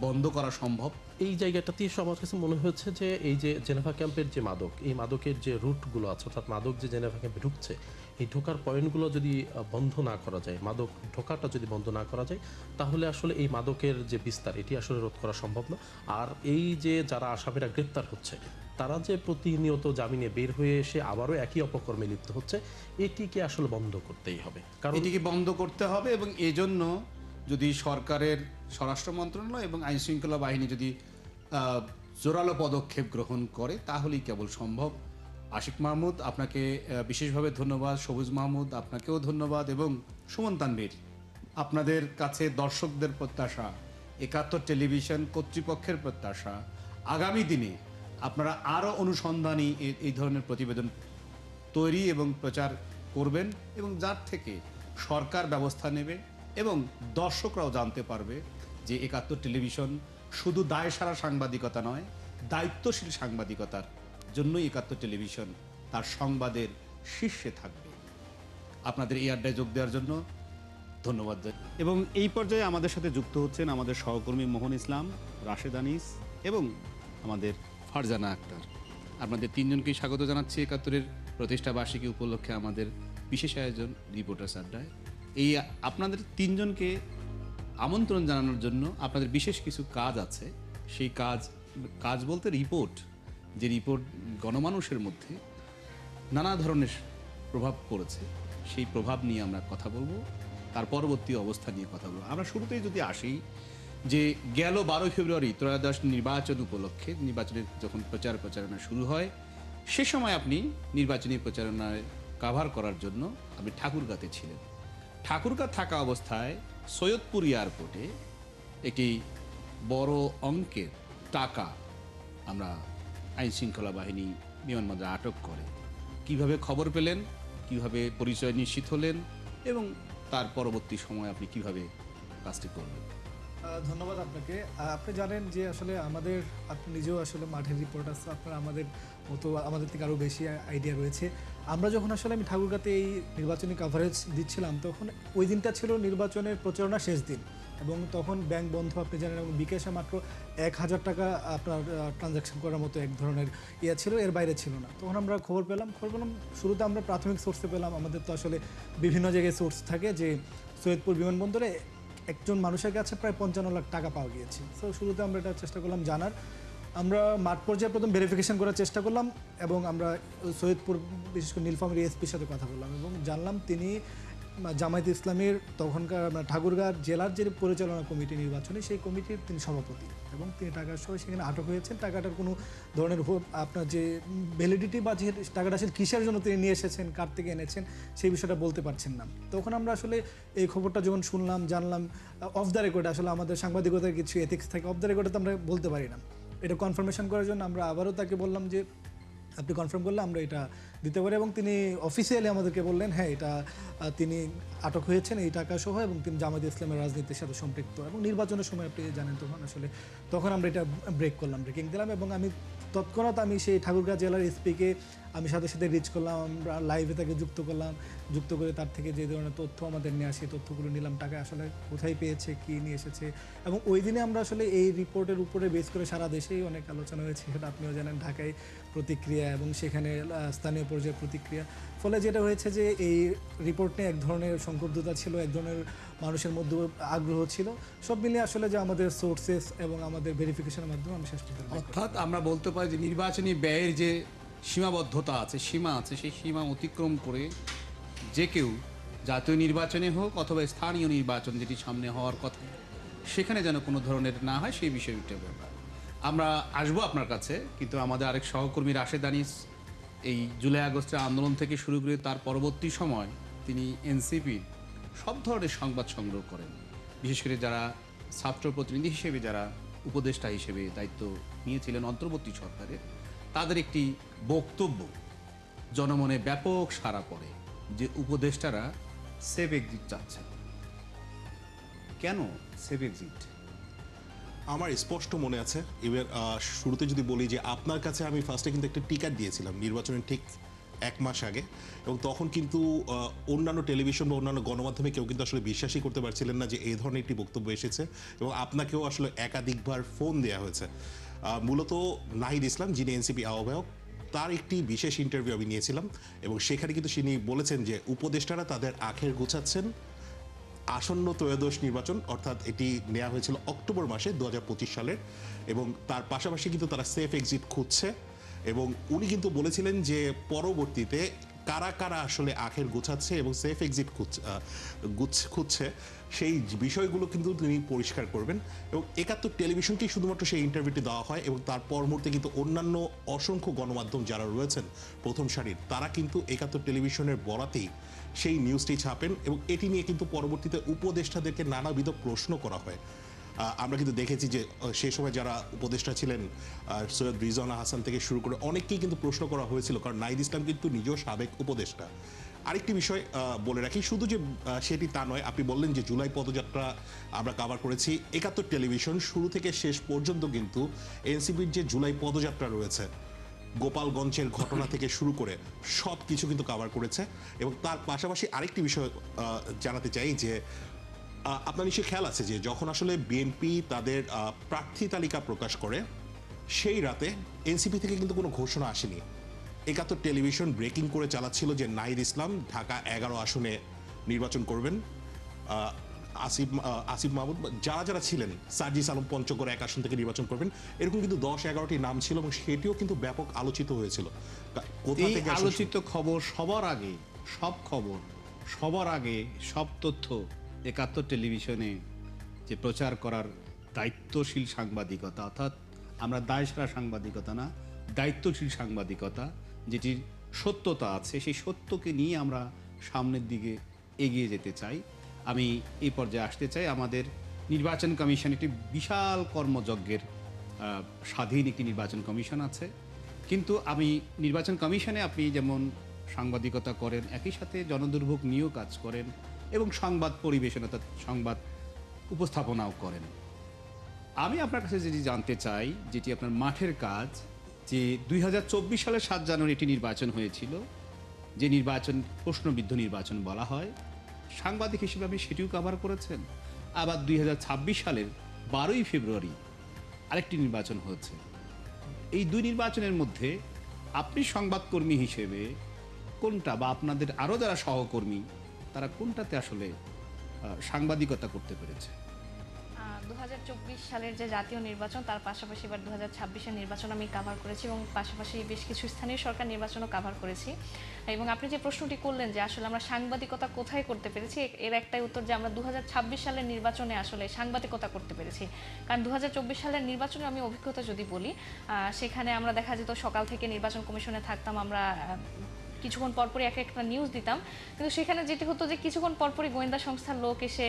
বন্ধ করা সম্ভব? এই জায়গাটাতে আমার কাছে মনে হয়েছে যে এই যে জেনেভা ক্যাম্পের যে মাদক, এই মাদকের যে রুটগুলো আছে, অর্থাৎ মাদক যে জেনেভা ক্যাম্পে ঢুকছে, এই ঢোকার পয়েন্টগুলো যদি বন্ধ না করা যায়, মাদক ঢোকাটা যদি বন্ধ না করা যায়, তাহলে আসলে এই মাদকের যে বিস্তার, এটি আসলে রোধ করা সম্ভব না। আর এই যে যারা আসামিরা গ্রেপ্তার হচ্ছে, তারা যে প্রতিনিয়ত জামিনে বের হয়ে এসে আবারও একই অপকর্মে লিপ্ত হচ্ছে, এটিকে আসলে বন্ধ করতেই হবে। কারণ এটিকে বন্ধ করতে হবে, এবং এজন্য যদি সরকারের স্বরাষ্ট্র মন্ত্রণালয় এবং আইন শৃঙ্খলা বাহিনী যদি জোরালো পদক্ষেপ গ্রহণ করে, তাহলেই কেবল সম্ভব। আশিক মাহমুদ, আপনাকে বিশেষভাবে ধন্যবাদ। সবুজ মাহমুদ, আপনাকেও ধন্যবাদ। এবং সুমন তানভীর, আপনাদের কাছে দর্শকদের প্রত্যাশা, 71 টেলিভিশন কর্তৃপক্ষের প্রত্যাশা, আগামী দিনে আপনারা আরও অনুসন্ধানী এই ধরনের প্রতিবেদন তৈরি এবং প্রচার করবেন এবং যার থেকে সরকার ব্যবস্থা নেবে এবং দর্শকরাও জানতে পারবে যে একাত্তর টেলিভিশন শুধু দায়সারা সাংবাদিকতা নয়, দায়িত্বশীল সাংবাদিকতার জন্যই একাত্তর টেলিভিশন তার সংবাদের শীর্ষে থাকবে। আপনাদের এই আড্ডায় যোগ দেওয়ার জন্য ধন্যবাদ। এবং এই পর্যায়ে আমাদের সাথে যুক্ত হচ্ছেন আমাদের সহকর্মী মোহন ইসলাম, রাশেদ আনিস এবং আমাদের ফারজানা আক্তার। আপনাদের তিনজনকেই স্বাগত জানাচ্ছি একাত্তরের প্রতিষ্ঠা বার্ষিকী উপলক্ষে আমাদের বিশেষ আয়োজন রিপোর্টার্স আড্ডায়। এই আপনাদের তিনজনকে আমন্ত্রণ জানানোর জন্য আপনাদের বিশেষ কিছু কাজ আছে। সেই কাজ বলতে রিপোর্ট, যে রিপোর্ট গণমানুষের মধ্যে নানা ধরনের প্রভাব পড়েছে, সেই প্রভাব নিয়ে আমরা কথা বলবো, তার পরবর্তী অবস্থা নিয়ে কথা বলবো। আমরা শুরুতেই যদি আসি যে গেল 12 ফেব্রুয়ারি ত্রয়োদশ নির্বাচন উপলক্ষে নির্বাচনের যখন প্রচারণা শুরু হয়, সে সময় আপনি নির্বাচনী প্রচারণায় কাভার করার জন্য আপনি ঠাকুরগাঁতে ছিলেন। ঠাকুরগাঁ থাকা অবস্থায় সৈয়দপুর এয়ারপোর্টে একটি বড় অঙ্কের টাকা আমরা আইনশৃঙ্খলা বাহিনী বিমানবন্দরে আটক করে। কিভাবে খবর পেলেন, কিভাবে পরিচয় নিশ্চিত হলেন এবং তার পরবর্তী সময় আপনি কিভাবে কাজটি করবেন? ধন্যবাদ আপনাকে। আপনি জানেন যে আসলে আপনি নিজেও আসলে মাঠের রিপোর্টার, আপনার আমাদের মতো আমাদের থেকে আরও বেশি আইডিয়া রয়েছে। আমরা যখন আসলে আমি ঠাকুরগাঁতে এই নির্বাচনী কাভারেজ দিচ্ছিলাম, তখন ওই দিনটা ছিল নির্বাচনের প্রচারণা শেষ দিন এবং তখন ব্যাংক বন্ধ, আপনি জানেন, এবং বিকাশে মাত্র 1000 টাকা আপনার ট্রানজ্যাকশন করার মতো এক ধরনের ছিল, এর বাইরে ছিল না। তখন আমরা খবর পেলাম। শুরুতে আমরা প্রাথমিক সোর্সে পেলাম। আমাদের তো আসলে বিভিন্ন জায়গায় সোর্স থাকে যে সৈয়দপুর বিমানবন্দরে একজন মানুষের কাছে প্রায় 55 লাখ টাকা পাওয়া গিয়েছে। তো শুরুতে আমরা এটা চেষ্টা করলাম জানার। আমরা মাঠ পর্যায়ে প্রথম ভেরিফিকেশন করার চেষ্টা করলাম এবং আমরা সৈয়দপুর বিশেষ করে নীলফামারী এসপির সাথে কথা বললাম এবং জানলাম তিনি জামায়াতে ইসলামীর তখনকার ঠাকুরগাঁ জেলার যে পরিচালনা কমিটি নির্বাচনী, সেই কমিটির তিনি সভাপতি এবং তিনি টাকার সহ সেখানে আটক হয়েছেন। টাকাটার কোনো ধরনের আপনার যে ভ্যালিডিটি বা যে টাকাটা আসলে কিসের জন্য তিনি নিয়ে এসেছেন, কার থেকে এনেছেন, সেই বিষয়টা বলতে পারছেন না। তখন আমরা আসলে এই খবরটা যখন শুনলাম, জানলাম অফ দ্য রেকর্ড, আসলে আমাদের সাংবাদিকতার কিছু এথিক্স থাকে, অফ দ্য রেকর্ডে তো আমরা বলতে পারি না। এটা কনফার্মেশন করার জন্য আমরা আবারও তাকে বললাম যে আপনি কনফার্ম করলে আমরা এটা দিতে পারি এবং তিনি অফিসিয়ালি আমাদেরকে বললেন হ্যাঁ এটা তিনি আটক হয়েছেন এই টাকা সহ এবং তিনি জামায়াতে ইসলামের রাজনীতির সাথে সম্পৃক্ত এবং নির্বাচনের সময় আপনি জানেন তখন আমরা এটা ব্রেকিং দিলাম এবং আমি তৎক্ষণাৎ সেই ঠাকুরগাঁ জেলার এসপিকে আমি সাথে সাথে রিচ করলাম, আমরা লাইভে তাকে যুক্ত করে তার থেকে যে ধরনের তথ্য আমাদের নেওয়া সেই তথ্যগুলো নিলাম, টাকা আসলে কোথায় পেয়েছে, কী নিয়ে এসেছে। এবং ওই দিনে আমরা আসলে এই রিপোর্টের উপরে বেস করে সারা দেশেই অনেক আলোচনা হয়েছে, সেটা আপনিও জানেন, ঢাকায় প্রতিক্রিয়া এবং সেখানে স্থানীয় পর্যায়ে প্রতিক্রিয়া। ফলে যেটা হয়েছে যে এই রিপোর্ট নিয়ে এক ধরনের সংক্ষুব্ধতা ছিল, এক ধরনের মানুষের মধ্যে আগ্রহ ছিল, সব মিলিয়ে আসলে যে আমাদের সোর্সেস এবং আমাদের ভেরিফিকেশনের মাধ্যমে আমি শেষ পর্যন্ত, অর্থাৎ আমরা বলতে পারি যে নির্বাচনী ব্যয়ের যে সীমাবদ্ধতা আছে, সীমা আছে, সেই সীমা অতিক্রম করে যে কেউ জাতীয় নির্বাচনে হোক অথবা স্থানীয় নির্বাচন যেটি সামনে হওয়ার কথা, সেখানে যেন কোনো ধরনের না হয় সেই বিষয়টা ব্যাপার। আমরা আসবো আপনার কাছে, কিন্তু আমাদের আরেক সহকর্মী রাশেদ আনিস এই জুলাই আগস্টের আন্দোলন থেকে শুরু করে তার পরবর্তী সময় তিনি এনসিপির সব ধরনের সংবাদ সংগ্রহ করেন, বিশেষ করে যারা ছাত্র প্রতিনিধি হিসেবে, যারা উপদেষ্টা হিসেবে দায়িত্ব নিয়েছিলেন অন্তর্বর্তী সরকারের, তাদের একটি বক্তব্য জনমনে ব্যাপক সাড়া পড়ে যে উপদেষ্টারা সেফ এক্সিট চাচ্ছেন। কেন সেফ এক্সিট? আমার স্পষ্ট মনে আছে। এবার শুরুতে যদি বলি যে আপনার কাছে আমি ফার্স্টে কিন্তু একটা টিকাট দিয়েছিলাম নির্বাচনের ঠিক 1 মাস আগে, এবং তখন কিন্তু অন্যান্য টেলিভিশন বা অন্যান্য গণমাধ্যমে কেউ কিন্তু আসলে বিশ্বাসই করতে পারছিলেন না যে এই ধরনের একটি বক্তব্য এসেছে, এবং আপনাকেও আসলে একাধিকবার ফোন দেওয়া হয়েছে। মূলত নাহিদ ইসলাম, যিনি এনসিপি আহ্বায়ক, তার একটি বিশেষ ইন্টারভিউ আমি নিয়েছিলাম এবং সেখানে কিন্তু তিনি বলেছেন যে উপদেষ্টারা তাদের আখের গোছাচ্ছেন আসন্ন ত্রয়োদশ নির্বাচন, অর্থাৎ এটি নেওয়া হয়েছিল অক্টোবর মাসে 2025 সালের, এবং তার পাশাপাশি কিন্তু তারা সেফ এক্সিট খুঁজছে। এবং উনি কিন্তু বলেছিলেন যে পরবর্তীতে কারা কারা আসলে আখের গোছাচ্ছে এবং সেফ এক্সিট খুঁজছে সেই বিষয়গুলো কিন্তু তিনি পরিষ্কার করবেন। এবং 71 টেলিভিশনকেই শুধুমাত্র সেই ইন্টারভিউটি দেওয়া হয় এবং তার পরবর্তী কিন্তু অন্যান্য অসংখ্য গণমাধ্যম যারা রয়েছেন প্রথম সারির, তারা কিন্তু 71 টেলিভিশনের বরাতেই সেই নিউজটি ছাপেন এবং এটি নিয়ে কিন্তু পরবর্তীতে উপদেষ্টাদেরকে নানাবিধ প্রশ্ন করা হয়। আমরা কিন্তু দেখেছি যে সেই সময় যারা উপদেষ্টা ছিলেন সৈয়দ রিজওয়ানা হাসান থেকে শুরু করে অনেককেই কিন্তু প্রশ্ন করা হয়েছিল, কারণ নাহিদ ইসলাম কিন্তু নিজেও সাবেক উপদেষ্টা। আরেকটি বিষয় বলে রাখি, শুধু যে সেটি তা নয়, আপনি বললেন যে জুলাই পদযাত্রা আমরা কভার করেছি। ৭১ টেলিভিশন শুরু থেকে শেষ পর্যন্ত কিন্তু এনসিপির যে জুলাই পদযাত্রা রয়েছে, গোপালগঞ্জের ঘটনা থেকে শুরু করে সব কিছু কিন্তু কভার করেছে। এবং তার পাশাপাশি আরেকটি বিষয় জানাতে চাই যে আপনার নিশ্চয়ই খেয়াল আছে যে যখন আসলে বিএনপি তাদের প্রার্থী তালিকা প্রকাশ করে, সেই রাতে এনসিপি থেকে কিন্তু কোনো ঘোষণা আসেনি। ৭১ টেলিভিশন ব্রেকিং করে চালাচ্ছিল যে নাহিদ ইসলাম ঢাকা ১১ আসনে নির্বাচন করবেন, আসিফ মাহমুদ যারা যারা ছিলেন, সার্জিস আলম পঞ্চগড় ১ আসন থেকে নির্বাচন করবেন, এরকম কিন্তু ১০-১১টি নাম ছিল এবং সেটিও কিন্তু ব্যাপক আলোচিত হয়েছিল। কোথা এই থেকে আসলে আলোচিত খবর সবার আগে, সব খবর সবার আগে, সব তথ্য ৭১ টেলিভিশনে যে প্রচার করার দায়িত্বশীল সাংবাদিকতা, অর্থাৎ আমরা দায়সারা সাংবাদিকতা না, দায়িত্বশীল সাংবাদিকতা, যেটির সত্যতা আছে, সেই সত্যকে নিয়ে আমরা সামনের দিকে এগিয়ে যেতে চাই। আমি এই পর্যায়ে আসতে চাই, আমাদের নির্বাচন কমিশন একটি বিশাল কর্মযজ্ঞের স্বাধীন একটি নির্বাচন কমিশন আছে, কিন্তু আমি নির্বাচন কমিশনে আপনি যেমন সাংবাদিকতা করেন, একই সাথে জনদুর্ভোগ নিয়েও কাজ করেন এবং সংবাদ পরিবেশন অর্থাৎ সংবাদ উপস্থাপনাও করেন। আমি আপনার কাছে যেটি জানতে চাই, যেটি আপনার মাঠের কাজ, যে ২০২৪ সালের ৭ জানুয়ারি একটি নির্বাচন হয়েছিল, যে নির্বাচন প্রশ্নবিদ্ধ নির্বাচন বলা হয়, সাংবাদিক হিসেবে আপনি সেটিও কভার করেছেন। আবার ২০২৬ সালের ১২ই ফেব্রুয়ারি আরেকটি নির্বাচন হয়েছে। এই দুই নির্বাচনের মধ্যে আপনি সংবাদকর্মী হিসেবে কোনটা, বা আপনাদের আরও যারা সহকর্মী তারা কোনটাতে আসলে সাংবাদিকতা করতে পেরেছে? ২০২৪ সালের যে জাতীয় নির্বাচন, তার পাশাপাশি এবার ২০২৬-এর নির্বাচন আমি কাভার করেছি এবং পাশাপাশি বেশ কিছু স্থানীয় সরকার নির্বাচনও কাভার করেছি। এবং আপনি যে প্রশ্নটি করলেন যে আসলে আমরা সাংবাদিকতা কোথায় করতে পেরেছি, এর একটাই উত্তর যে আমরা ২০২৬ সালের নির্বাচনে আসলে সাংবাদিকতা করতে পেরেছি। কারণ ২০২৪ সালের নির্বাচনে আমি অভিজ্ঞতা যদি বলি, সেখানে আমরা দেখা যেত সকাল থেকে নির্বাচন কমিশনে থাকতাম, আমরা কিছুক্ষণ পরপরই এক একটা নিউজ দিতাম, কিন্তু সেখানে যেটি হতো যে কিছুক্ষণ পরপরই গোয়েন্দা সংস্থার লোক এসে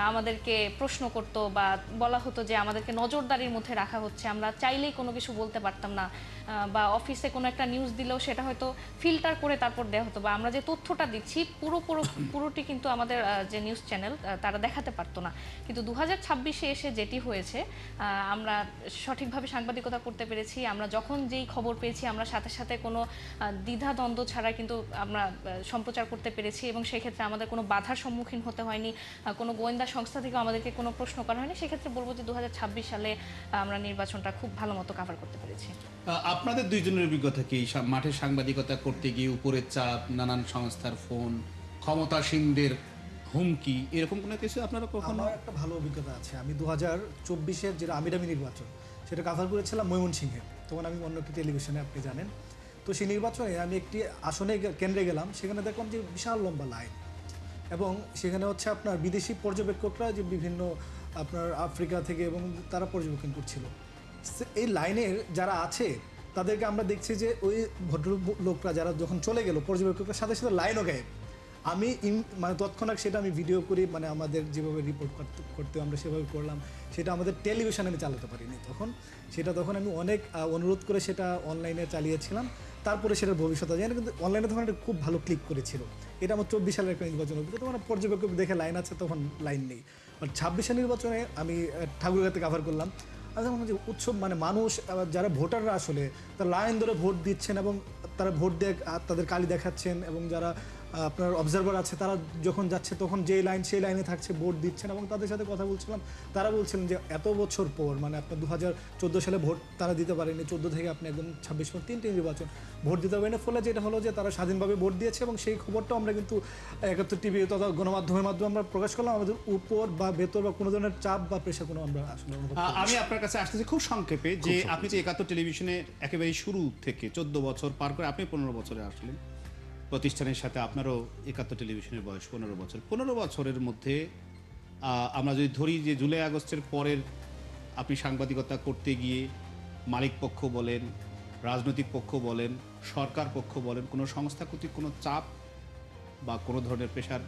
আমাদেরকে প্রশ্ন করতো বা বলা হতো যে আমাদেরকে নজরদারির মধ্যে রাখা হচ্ছে, আমরা চাইলেই কোনো কিছু বলতে পারতাম না, বা অফিসে কোনো একটা নিউজ দিলেও সেটা হয়তো ফিল্টার করে তারপর দেওয়া হতো, বা আমরা যে তথ্যটা দিচ্ছি পুরোটি কিন্তু আমাদের যে নিউজ চ্যানেল তারা দেখাতে পারতো না। কিন্তু ২০২৬-এ এসে যেটি হয়েছে, আমরা সঠিকভাবে সাংবাদিকতা করতে পেরেছি। আমরা যখন যেই খবর পেয়েছি আমরা সাথে সাথে কোনো দ্বিধাদ্বন্দ্ব ছাড়া কিন্তু আমরা সম্প্রচার করতে পেরেছি এবং সেক্ষেত্রে আমাদের কোনো বাধার সম্মুখীন হতে হয়নি, কোনো গোয়েন্দা সংস্থা থেকে আমাদেরকে কোনো প্রশ্ন করা হয়নি। সেক্ষেত্রে বলবো যে ২০২৬ সালে আমরা নির্বাচনটা খুব ভালো মতো কাভার করতে পেরেছি। আপনাদের দুইজনের অভিজ্ঞতা কি, মাঠে সাংবাদিকতা করতে গিয়ে উপরের চাপ, নানান সংস্থার ফোন, ক্ষমতাসীনদের হুমকি, এরকম কোনো কিছু আপনারা কখনো? আমার একটা ভালো অভিজ্ঞতা আছে। আমি ২০২৪-এর যে আমিরামি নির্বাচন, সেটা কাভার করেছিলাম ময়মনসিংহে। তখন আমি অন্য একটি টেলিভিশনে, আপনি জানেন। তো সেই নির্বাচনে আমি একটি আসনে কেন্দ্রে গেলাম, সেখানে দেখলাম যে বিশাল লম্বা লাইন, এবং সেখানে হচ্ছে আপনার বিদেশি পর্যবেক্ষকরা যে বিভিন্ন আপনার আফ্রিকা থেকে, এবং তারা পর্যবেক্ষণ করছিল। এই লাইনের যারা আছে তাদেরকে আমরা দেখছি যে ওই ভদ্রলোকরা যারা যখন চলে গেল, পর্যবেক্ষকদের সাথে সাথে লাইনও গায়েব। আমি মানে তৎক্ষণাৎ সেটা আমি ভিডিও করি, মানে আমাদের যেভাবে রিপোর্ট করতে আমরা সেভাবে করলাম। সেটা আমাদের টেলিভিশনে আমি চালাতে পারিনি তখন আমি অনেক অনুরোধ করে সেটা অনলাইনে চালিয়েছিলাম। তারপরে সেটার ভবিষ্যৎ জানি, কিন্তু অনলাইনে তখন একটা খুব ভালো ক্লিক করেছিল। এটা আমার ২৪ সালের একটা নির্বাচন অভিজ্ঞতা, তখন পর্যবেক্ষক দেখে লাইন আছে, তখন লাইন নেই। আর ২৬-এর নির্বাচনে আমি ঠাকুরগাঁতে কাভার করলাম। যে উৎসব, মানে মানুষ যারা ভোটাররা আসলে তারা লাইন ধরে ভোট দিচ্ছেন এবং তারা ভোট দিয়ে তাদের কালি দেখাচ্ছেন, এবং যারা আপনার অবজারভার আছে তারা যখন যাচ্ছে তখন যে লাইন সেই লাইনে থাকছে, ভোট দিচ্ছেন। এবং তাদের সাথে কথা বলছিলাম, তারা বলছিলেন যে এত বছর পর, মানে আপনার ২০১৪ সালে ভোট তারা দিতে পারেনি, ১৪ থেকে আপনি একদম ২৬ পর ৩টি নির্বাচন ভোট দিতে পারেনি। ফলে যেটা হলো যে তারা স্বাধীনভাবে ভোট দিয়েছে, এবং সেই খবরটাও আমরা কিন্তু ৭১ টিভি তথা গণমাধ্যমের মাধ্যমে আমরা প্রকাশ করলাম। আমাদের উপর বা ভেতর বা কোনো ধরনের চাপ বা প্রেশার কোনো আমরা আসলে আমি আপনার কাছে আসতেছি খুব সংক্ষেপে, যে আপনি তো ৭১ টেলিভিশনে একেবারে শুরু থেকে ১৪ বছর পার করে আপনি ১৫ বছরে আসলেন প্রতিষ্ঠানের সাথে। আপনারও ৭১ টেলিভিশনের বয়স ১৫ বছর। ১৫ বছরের মধ্যে আমরা যদি ধরি যে জুলাই আগস্টের পরের আপনি সাংবাদিকতা করতে গিয়ে মালিক পক্ষ বলেন, রাজনৈতিক পক্ষ বলেন, সরকার পক্ষ বলেন, কোনো সংস্থা কর্তৃক কোনো চাপ বা কোনো ধরনের প্রেশার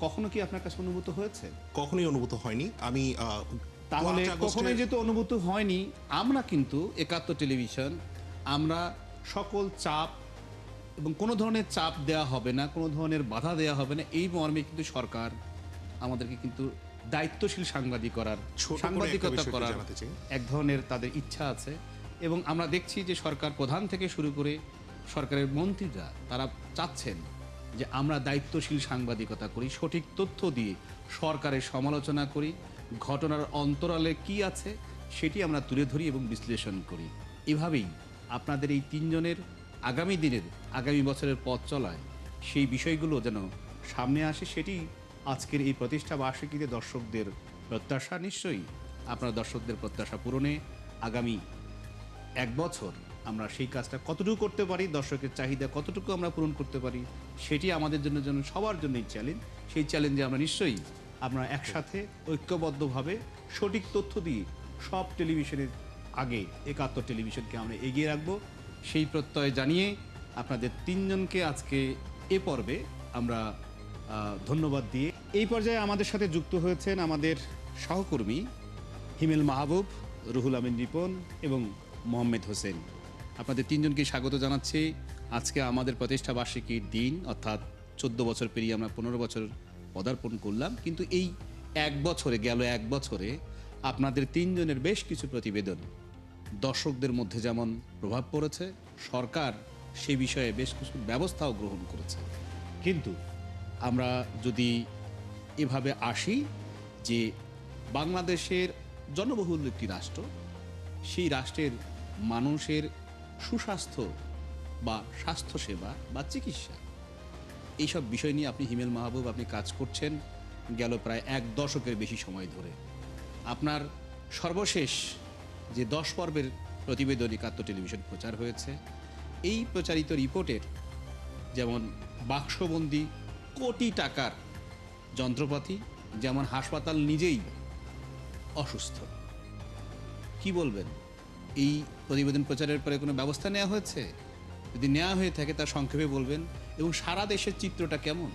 কখনো কি আপনার কাছে অনুভূত হয়েছে? কখনোই অনুভূত হয়নি। আমি তাহলে 5 আগস্টের- কখনোই যেহেতু অনুভূত হয়নি, আমরা কিন্তু একাত্তর টেলিভিশন আমরা সকল চাপ এবং কোনো ধরনের চাপ দেওয়া হবে না, কোনো ধরনের বাধা দেওয়া হবে না, এই মর্মে কিন্তু সরকার আমাদেরকে কিন্তু দায়িত্বশীল সাংবাদিক করার, ছোট করে একটা সাংবাদিকতা বিষয় একটু করার জানাতে চাই। এক ধরনের তাদের ইচ্ছা আছে। এবং আমরা দেখছি যে সরকার প্রধান থেকে শুরু করে সরকারের মন্ত্রীরা তারা চাচ্ছেন যে আমরা দায়িত্বশীল সাংবাদিকতা করি, সঠিক তথ্য দিয়ে সরকারের সমালোচনা করি, ঘটনার অন্তরালে কি আছে সেটি আমরা তুলে ধরি এবং বিশ্লেষণ করি। এভাবেই আপনাদের এই তিনজনের আগামী দিনের, আগামী বছরের পথ চলায় সেই বিষয়গুলো যেন সামনে আসে, সেটি আজকের এই প্রতিষ্ঠা বার্ষিকীতে দর্শকদের প্রত্যাশা। নিশ্চয়ই আপনার দর্শকদের প্রত্যাশা পূরণে আগামী 1 বছর আমরা সেই কাজটা কতটুকু করতে পারি, দর্শকের চাহিদা কতটুকু আমরা পূরণ করতে পারি, সেটি আমাদের জন্য সবার জন্যই চ্যালেঞ্জ। সেই চ্যালেঞ্জে আমরা নিশ্চয়ই আমরা একসাথে ঐক্যবদ্ধভাবে সঠিক তথ্য দিয়ে সব টেলিভিশনের আগে একাত্তর টেলিভিশনকে আমরা এগিয়ে রাখবো, সেই প্রত্যয় জানিয়ে আপনাদের তিনজনকে আজকে এ পর্বে আমরা ধন্যবাদ দিয়ে এই পর্যায়ে আমাদের সাথে যুক্ত হয়েছেন আমাদের সহকর্মী হিমেল মাহবুব, রুহুল আমিন রিপন এবং মোহাম্মদ হোসেন। আপনাদের তিনজনকে স্বাগত জানাচ্ছি। আজকে আমাদের প্রতিষ্ঠা বার্ষিকীর দিন, অর্থাৎ 14 বছর পেরিয়ে আমরা 15 বছর পদার্পণ করলাম, কিন্তু এই 1 বছরে আপনাদের তিনজনের বেশ কিছু প্রতিবেদন দর্শকদের মধ্যে যেমন প্রভাব পড়েছে, সরকার সেই বিষয়ে বেশ কিছু ব্যবস্থাও গ্রহণ করেছে। কিন্তু আমরা যদি এভাবে আসি যে বাংলাদেশের জনবহুল একটি রাষ্ট্র, সেই রাষ্ট্রের মানুষের সুস্বাস্থ্য বা স্বাস্থ্যসেবা বা চিকিৎসা, এইসব বিষয় নিয়ে আপনি হিমেল মাহবুব আপনি কাজ করছেন গেল প্রায় 1 দশকের বেশি সময় ধরে। আপনার সর্বশেষ যে 10 পর্বের প্রতিবেদন একাত্তর টেলিভিশন প্রচার হয়েছে, এই প্রচারিত রিপোর্টের যেমন বাক্সবন্দি কোটি টাকার যন্ত্রপাতি, যেমন হাসপাতাল নিজেই অসুস্থ, কি বলবেন? এই প্রতিবেদন প্রচারের পরে কোনো ব্যবস্থা নেওয়া হয়েছে? যদি নেওয়া হয়ে থাকে তা সংক্ষেপে বলবেন, এবং সারা দেশের চিত্রটা কেমন?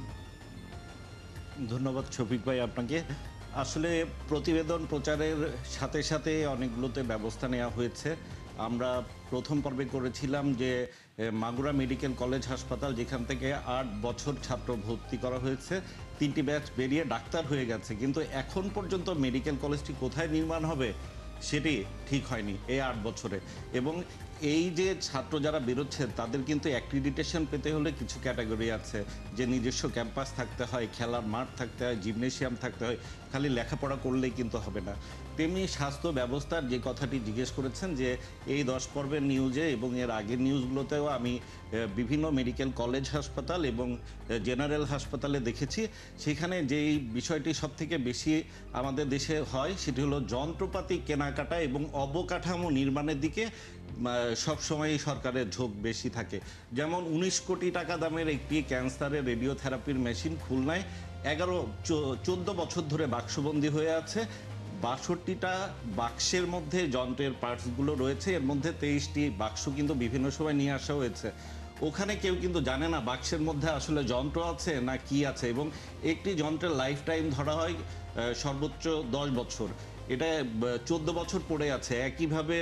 ধন্যবাদ শফিক ভাই আপনাকে। আসলে প্রতিবেদন প্রচারের সাথে সাথে অনেকগুলোতে ব্যবস্থা নেওয়া হয়েছে। আমরা প্রথম পর্বে করেছিলাম যে মাগুরা মেডিকেল কলেজ হাসপাতাল, যেখান থেকে 8 বছর ছাত্র ভর্তি করা হয়েছে, 3টি ব্যাচ বেরিয়ে ডাক্তার হয়ে গেছে, কিন্তু এখন পর্যন্ত মেডিকেল কলেজটি কোথায় নির্মাণ হবে সেটি ঠিক হয়নি এই 8 বছরে। এবং এই যে ছাত্র যারা বেরোচ্ছে তাদের কিন্তু অ্যাক্রিডিটেশন পেতে হলে কিছু ক্যাটাগরি আছে, যে নিজস্ব ক্যাম্পাস থাকতে হয়, খেলার মাঠ থাকতে হয়, জিমনেশিয়াম থাকতে হয়, খালি লেখাপড়া করলেই কিন্তু হবে না। তেমনি স্বাস্থ্য ব্যবস্থার যে কথাটি জিজ্ঞেস করেছেন, যে এই 10 পর্বের নিউজে এবং এর আগের নিউজগুলোতেও আমি বিভিন্ন মেডিকেল কলেজ হাসপাতাল এবং জেনারেল হাসপাতালে দেখেছি, সেখানে যেই বিষয়টি সব থেকে বেশি আমাদের দেশে হয় সেটি হলো যন্ত্রপাতি কেনাকাটা এবং অবকাঠামো নির্মাণের দিকে সবসময় সরকারের ঝোঁক বেশি থাকে। যেমন 19 কোটি টাকা দামের একটি ক্যান্সারের রেডিওথেরাপির মেশিন খুলনায় 14 বছর ধরে বাক্সবন্দি হয়ে আছে। 62টা বাক্সের মধ্যে যন্ত্রের পার্টসগুলো রয়েছে, এর মধ্যে 23টি বাক্স কিন্তু বিভিন্ন সময় নিয়ে আসা হয়েছে। ওখানে কেউ কিন্তু জানে না বাক্সের মধ্যে আসলে যন্ত্র আছে না কি আছে, এবং একটি যন্ত্রের লাইফ টাইম ধরা হয় সর্বোচ্চ 10 বছর। এটা 14 বছর পড়ে আছে। একইভাবে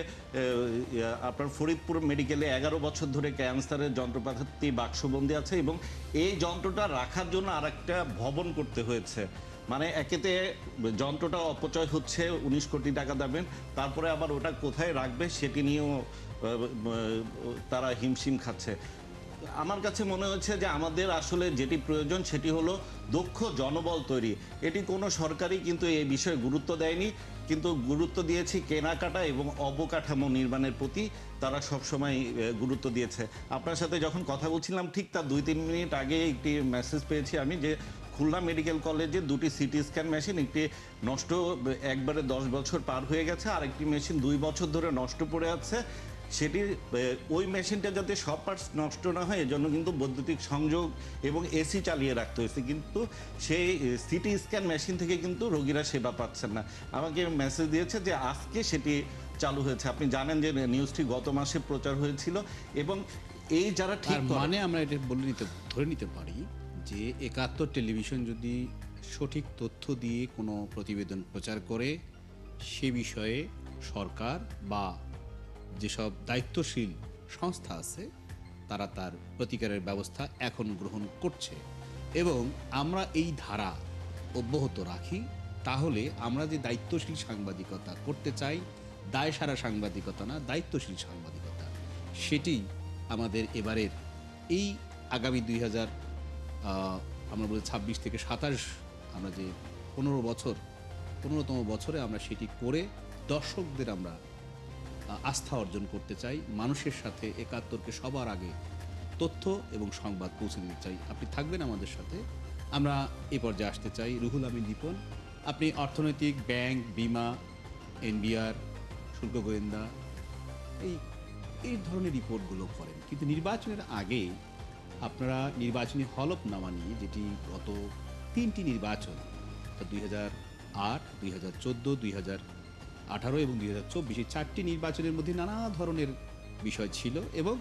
আপনার ফরিদপুর মেডিকেলে 11 বছর ধরে ক্যান্সারের যন্ত্রপাতি বাক্সবন্দি আছে, এবং এই যন্ত্রটা রাখার জন্য আরেকটা ভবন করতে হয়েছে। মানে একেতে যন্ত্রটা অপচয় হচ্ছে 19 কোটি টাকা দামের, তারপরে আবার ওটা কোথায় রাখবে সেটি নিয়েও তারা হিমশিম খাচ্ছে। আমার কাছে মনে হচ্ছে যে আমাদের আসলে যেটি প্রয়োজন সেটি হলো দক্ষ জনবল তৈরি। এটি কোনো সরকারই কিন্তু এই বিষয়ে গুরুত্ব দেয়নি, কিন্তু গুরুত্ব দিয়েছি কেনাকাটা এবং অবকাঠামো নির্মাণের প্রতি তারা সবসময় গুরুত্ব দিয়েছে। আপনার সাথে যখন কথা বলছিলাম ঠিক তার 2-3 মিনিট আগে একটি মেসেজ পেয়েছি আমি, যে খুলনা মেডিকেল কলেজে 2টি সিটি স্ক্যান মেশিন, একটি নষ্ট একবারে 10 বছর পার হয়ে গেছে, আর একটি মেশিন 2 বছর ধরে নষ্ট পড়ে আছে। সেটি ওই মেশিনটা যাতে সব পার্টস নষ্ট না হয় এজন্য কিন্তু বৈদ্যুতিক সংযোগ এবং এসি চালিয়ে রাখতে হয়েছে, কিন্তু সেই সিটি স্ক্যান মেশিন থেকে কিন্তু রোগীরা সেবা পাচ্ছেন না। আমাকে মেসেজ দিয়েছে যে আজকে সেটি চালু হয়েছে। আপনি জানেন যে নিউজটি গত মাসে প্রচার হয়েছিল, এবং এই যারা ঠিক মানে আমরা এটা ধরে নিতে পারি যে একাত্তর টেলিভিশন যদি সঠিক তথ্য দিয়ে কোনো প্রতিবেদন প্রচার করে সে বিষয়ে সরকার বা যেসব দায়িত্বশীল সংস্থা আছে তারা তার প্রতিকারের ব্যবস্থা এখন গ্রহণ করছে এবং আমরা এই ধারা অব্যাহত রাখি, তাহলে আমরা যে দায়িত্বশীল সাংবাদিকতা করতে চাই, দায়সারা সাংবাদিকতা না, দায়িত্বশীল সাংবাদিকতা, সেটি আমাদের এবারের এই আগামী 2000 আমরা বলি 26 থেকে 27, আমরা যে 15তম বছরে আমরা সেটি করে দর্শকদের আমরা আস্থা অর্জন করতে চাই, মানুষের সাথে 71কে সবার আগে তথ্য এবং সংবাদ পৌঁছে দিতে চাই। আপনি থাকবেন আমাদের সাথে। আমরা এই পর্যায়ে আসতে চাই রুহুল আমিন দীপন। আপনি অর্থনৈতিক, ব্যাংক, বিমা, এনবিআর, শুল্ক গোয়েন্দা এই ধরনের রিপোর্টগুলো করেন, কিন্তু নির্বাচনের আগে আপনারা নির্বাচনী হলফনামা নিয়ে, যেটি গত 3টি নির্বাচন 2008, 2014, 2018 এবং 2024 এই 4টি নির্বাচনের মধ্যে নানা ধরনের বিষয় ছিল এবং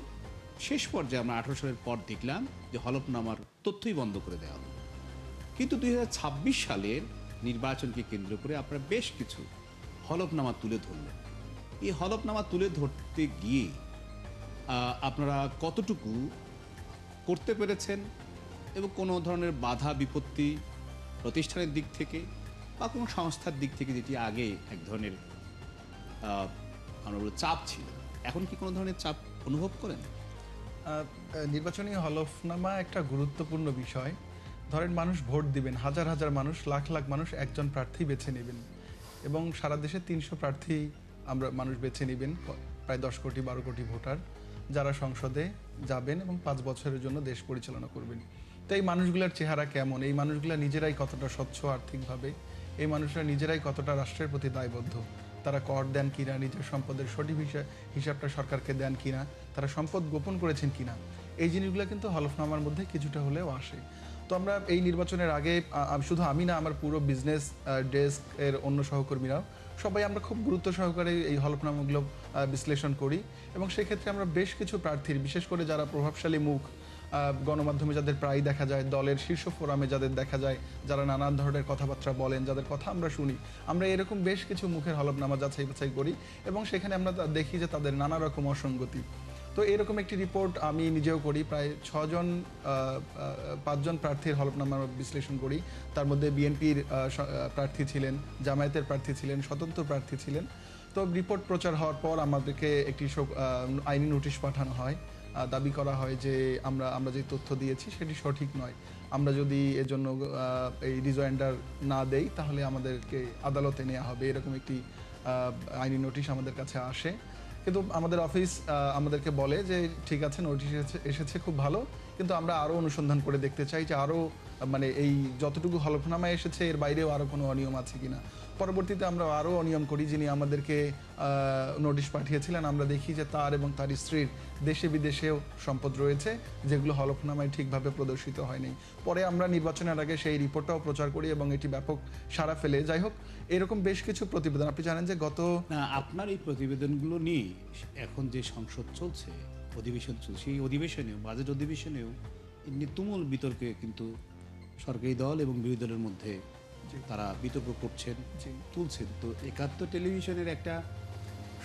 শেষ পর্যায়ে আমরা 18 সালের পর দেখলাম যে হলফনামার তথ্যই বন্ধ করে দেওয়া হলো। কিন্তু 2026 সালের নির্বাচনকে কেন্দ্র করে আপনারা বেশ কিছু হলফনামা তুলে ধরলেন। এই হলফনামা তুলে ধরতে গিয়ে আপনারা কতটুকু করতে পেরেছেন এবং কোনো ধরনের বাধা বিপত্তি প্রতিষ্ঠানের দিক থেকে বা কোনো সংস্থার দিক থেকে, যেটি আগে এক ধরনের আমরা বলি চাপ ছিল, এখন কি কোনো ধরনের চাপ অনুভব করেন? নির্বাচনী হলফনামা একটা গুরুত্বপূর্ণ বিষয়। ধরেন মানুষ ভোট দিবেন, হাজার হাজার মানুষ, লাখ লাখ মানুষ একজন প্রার্থী বেছে নেবেন এবং সারা দেশে 300 প্রার্থী মানুষ বেছে নেবেন, প্রায় 10 কোটি 12 কোটি ভোটার, যারা সংসদে যাবেন এবং 5 বছরের জন্য দেশ পরিচালনা করবেন। তো এই মানুষগুলোর চেহারা কেমন, এই মানুষগুলা নিজেরাই কতটা স্বচ্ছ আর্থিকভাবে, এই মানুষরা নিজেরাই কতটা রাষ্ট্রের প্রতি দায়বদ্ধ, তারা কর দেন কিনা, নিজের সম্পদের সঠিক হিসাবটা সরকারকে দেন কিনা, তারা সম্পদ গোপন করেছেন কিনা, এই জিনিসগুলো কিন্তু হলফনামার মধ্যে কিছুটা হলেও আসে। তো আমরা এই নির্বাচনের আগে শুধু আমি না, আমার পুরো বিজনেস ডেস্ক এর অন্য সহকর্মীরাও সবাই আমরা খুব গুরুত্ব সহকারে এই হলফনামাগুলো বিশ্লেষণ করি এবং সেক্ষেত্রে আমরা বেশ কিছু প্রার্থীর, বিশেষ করে যারা প্রভাবশালী মুখ, গণমাধ্যমে যাদের প্রায় দেখা যায়, দলের শীর্ষ ফোরামে যাদের দেখা যায়, যারা নানান ধরনের কথাবার্তা বলেন, যাদের কথা আমরা শুনি, আমরা এরকম বেশ কিছু মুখের হলফনামা যাচাই বাছাই করি এবং সেখানে আমরা দেখি যে তাদের নানা রকম অসঙ্গতি। তো এরকম একটি রিপোর্ট আমি নিজেও করি, প্রায় 5জন প্রার্থীর হলফনামা বিশ্লেষণ করি। তার মধ্যে বিএনপির প্রার্থী ছিলেন, জামায়াতের প্রার্থী ছিলেন, স্বতন্ত্র প্রার্থী ছিলেন। তো রিপোর্ট প্রচার হওয়ার পর আমাদেরকে একটি আইনি নোটিশ পাঠানো হয়, দাবি করা হয় যে আমরা যে তথ্য দিয়েছি সেটি সঠিক নয়, আমরা যদি এজন্য এই রিজয়েন্ডার না দেই তাহলে আমাদেরকে আদালতে নেওয়া হবে, এরকম একটি আইনি নোটিশ আমাদের কাছে আসে। কিন্তু আমাদের অফিস আমাদেরকে বলে যে ঠিক আছে, নোটিশ এসেছে, খুব ভালো, কিন্তু আমরা আরও অনুসন্ধান করে দেখতে চাই যে আরও মানে এই যতটুকু হলফনামায় এসেছে এর বাইরেও আরও কোনো অনিয়ম আছে কিনা। পরবর্তীতে আমরা আরও অনিয়ম করি, যিনি আমাদেরকে নোটিশ পাঠিয়েছিলেন, আমরা দেখি যে তার এবং তার স্ত্রীর দেশে বিদেশেও সম্পদ রয়েছে যেগুলো হলফনামায় ঠিকভাবে প্রদর্শিত হয়নি। পরে আমরা নির্বাচনের আগে সেই রিপোর্টটাও প্রচার করি এবং এটি ব্যাপক সাড়া ফেলে। যাই হোক, এরকম বেশ কিছু প্রতিবেদন, আপনি জানেন যে আপনার এই প্রতিবেদনগুলো নিয়ে এখন যে সংসদ চলছে, অধিবেশন চলছে, সেই অধিবেশনেও, বাজেট অধিবেশনেও এমনি তুমুল বিতর্কে কিন্তু সরকারি দল এবং বিরোধী দলের মধ্যে তারা বিতর্ক করছেন, তুলছেন। তো 71 টেলিভিশনের একটা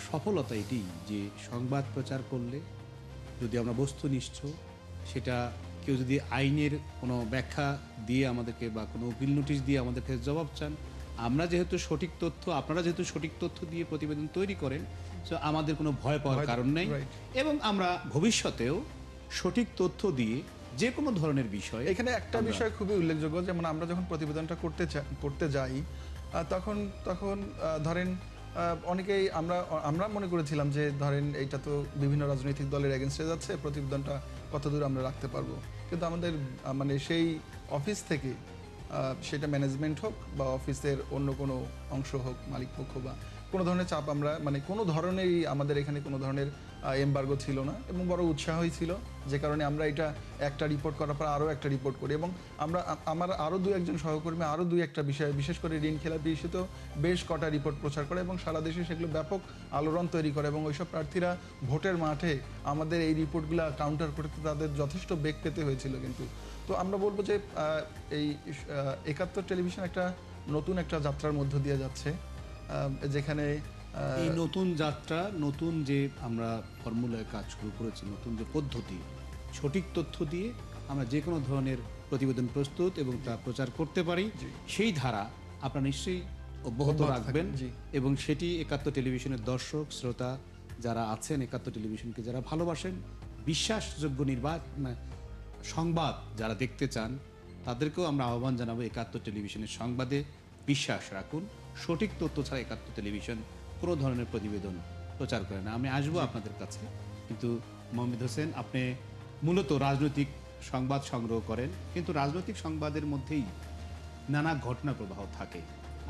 সফলতা এটি যে সংবাদ প্রচার করলে যদি আমরা বস্তুনিষ্ঠ, সেটা কেউ যদি আইনের কোনো ব্যাখ্যা দিয়ে আমাদেরকে বা কোনো উকিল নোটিশ দিয়ে আমাদের কাছে জবাব চান, আমরা যেহেতু সঠিক তথ্য, আপনারা যেহেতু সঠিক তথ্য দিয়ে প্রতিবেদন তৈরি করেন, তো আমাদের কোনো ভয় পাওয়ার কারণ নেই এবং আমরা ভবিষ্যতেও সঠিক তথ্য দিয়ে যে কোনো ধরনের বিষয়। এখানে একটা বিষয় খুবই উল্লেখযোগ্য, যেমন আমরা যখন প্রতিবেদনটা করতে যাই তখন ধরেন অনেকেই আমরা মনে করেছিলাম যে ধরেন এইটা তো বিভিন্ন রাজনৈতিক দলের এগেনস্টে যাচ্ছে, প্রতিবেদনটা কতদূর আমরা রাখতে পারবো। কিন্তু আমাদের মানে সেই অফিস থেকে, সেটা ম্যানেজমেন্ট হোক বা অফিসের অন্য কোনো অংশ হোক, মালিক পক্ষ, বা কোনো ধরনের চাপ আমরা মানে কোনো ধরনেরই আমাদের এখানে কোনো ধরনের এমবার্গো ছিল না এবং বড় উৎসাহই ছিল, যে কারণে আমরা এটা একটা রিপোর্ট করার পর আরও একটা রিপোর্ট করি এবং আমার আরও 2-1 সহকর্মী আরও 2-1টা বিষয়, বিশেষ করে ঋণ খেলাপি ইস্যুতেও বেশ কটা রিপোর্ট প্রচার করে এবং সারা দেশে সেগুলো ব্যাপক আলোড়ন তৈরি করে এবং ওইসব প্রার্থীরা ভোটের মাঠে আমাদের এই রিপোর্টগুলো কাউন্টার করতে তাদের যথেষ্ট বেগ পেতে হয়েছিল। কিন্তু তো আমরা বলবো যে এই 71 টেলিভিশন একটা নতুন একটা যাত্রার মধ্য দিয়ে যাচ্ছে। যেখানে এই নতুন যাত্রা, নতুন যে আমরা ফর্মুলায় কাজ শুরু করেছি, নতুন যে পদ্ধতি, সঠিক তথ্য দিয়ে আমরা যে কোনো ধরনের প্রতিবেদন প্রস্তুত এবং তা প্রচার করতে পারি, সেই ধারা আপনারা নিশ্চয়ই অব্যাহত রাখবেন জি। এবং সেটি একাত্তর টেলিভিশনের দর্শক শ্রোতা যারা আছেন, একাত্তর টেলিভিশনকে যারা ভালোবাসেন, বিশ্বাসযোগ্য সংবাদ যারা দেখতে চান, তাদেরকেও আমরা আহ্বান জানাবো একাত্তর টেলিভিশনের সংবাদে বিশ্বাস রাখুন। সঠিক তথ্য ছাড়া একাত্তর টেলিভিশন কোনো ধরনের প্রতিবেদন প্রচার করে না। আমি আসবো আপনাদের কাছে, কিন্তু মোহাম্মদ হোসেন, আপনি মূলত রাজনৈতিক সংবাদ সংগ্রহ করেন, কিন্তু রাজনৈতিক সংবাদের মধ্যেই নানা ঘটনা প্রবাহ থাকে।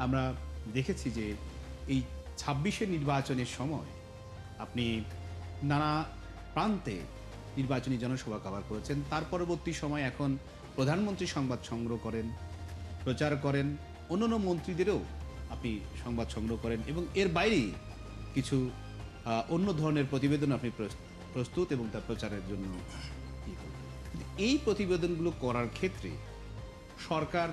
আমরা দেখেছি যে এই 26-এর নির্বাচনের সময় আপনি নানা প্রান্তে নির্বাচনী জনসভা কভার করেছেন। তার পরবর্তী সময় এখন প্রধানমন্ত্রী সংবাদ সংগ্রহ করেন, প্রচার করেন, অন্যান্য মন্ত্রীদেরও আপনি সংবাদ সংগ্রহ করেন এবং এর বাইরে কিছু অন্য ধরনের প্রতিবেদন আপনি প্রস্তুত এবং তা প্রচারের জন্য ই করেন। এই প্রতিবেদনগুলো করার ক্ষেত্রে সরকার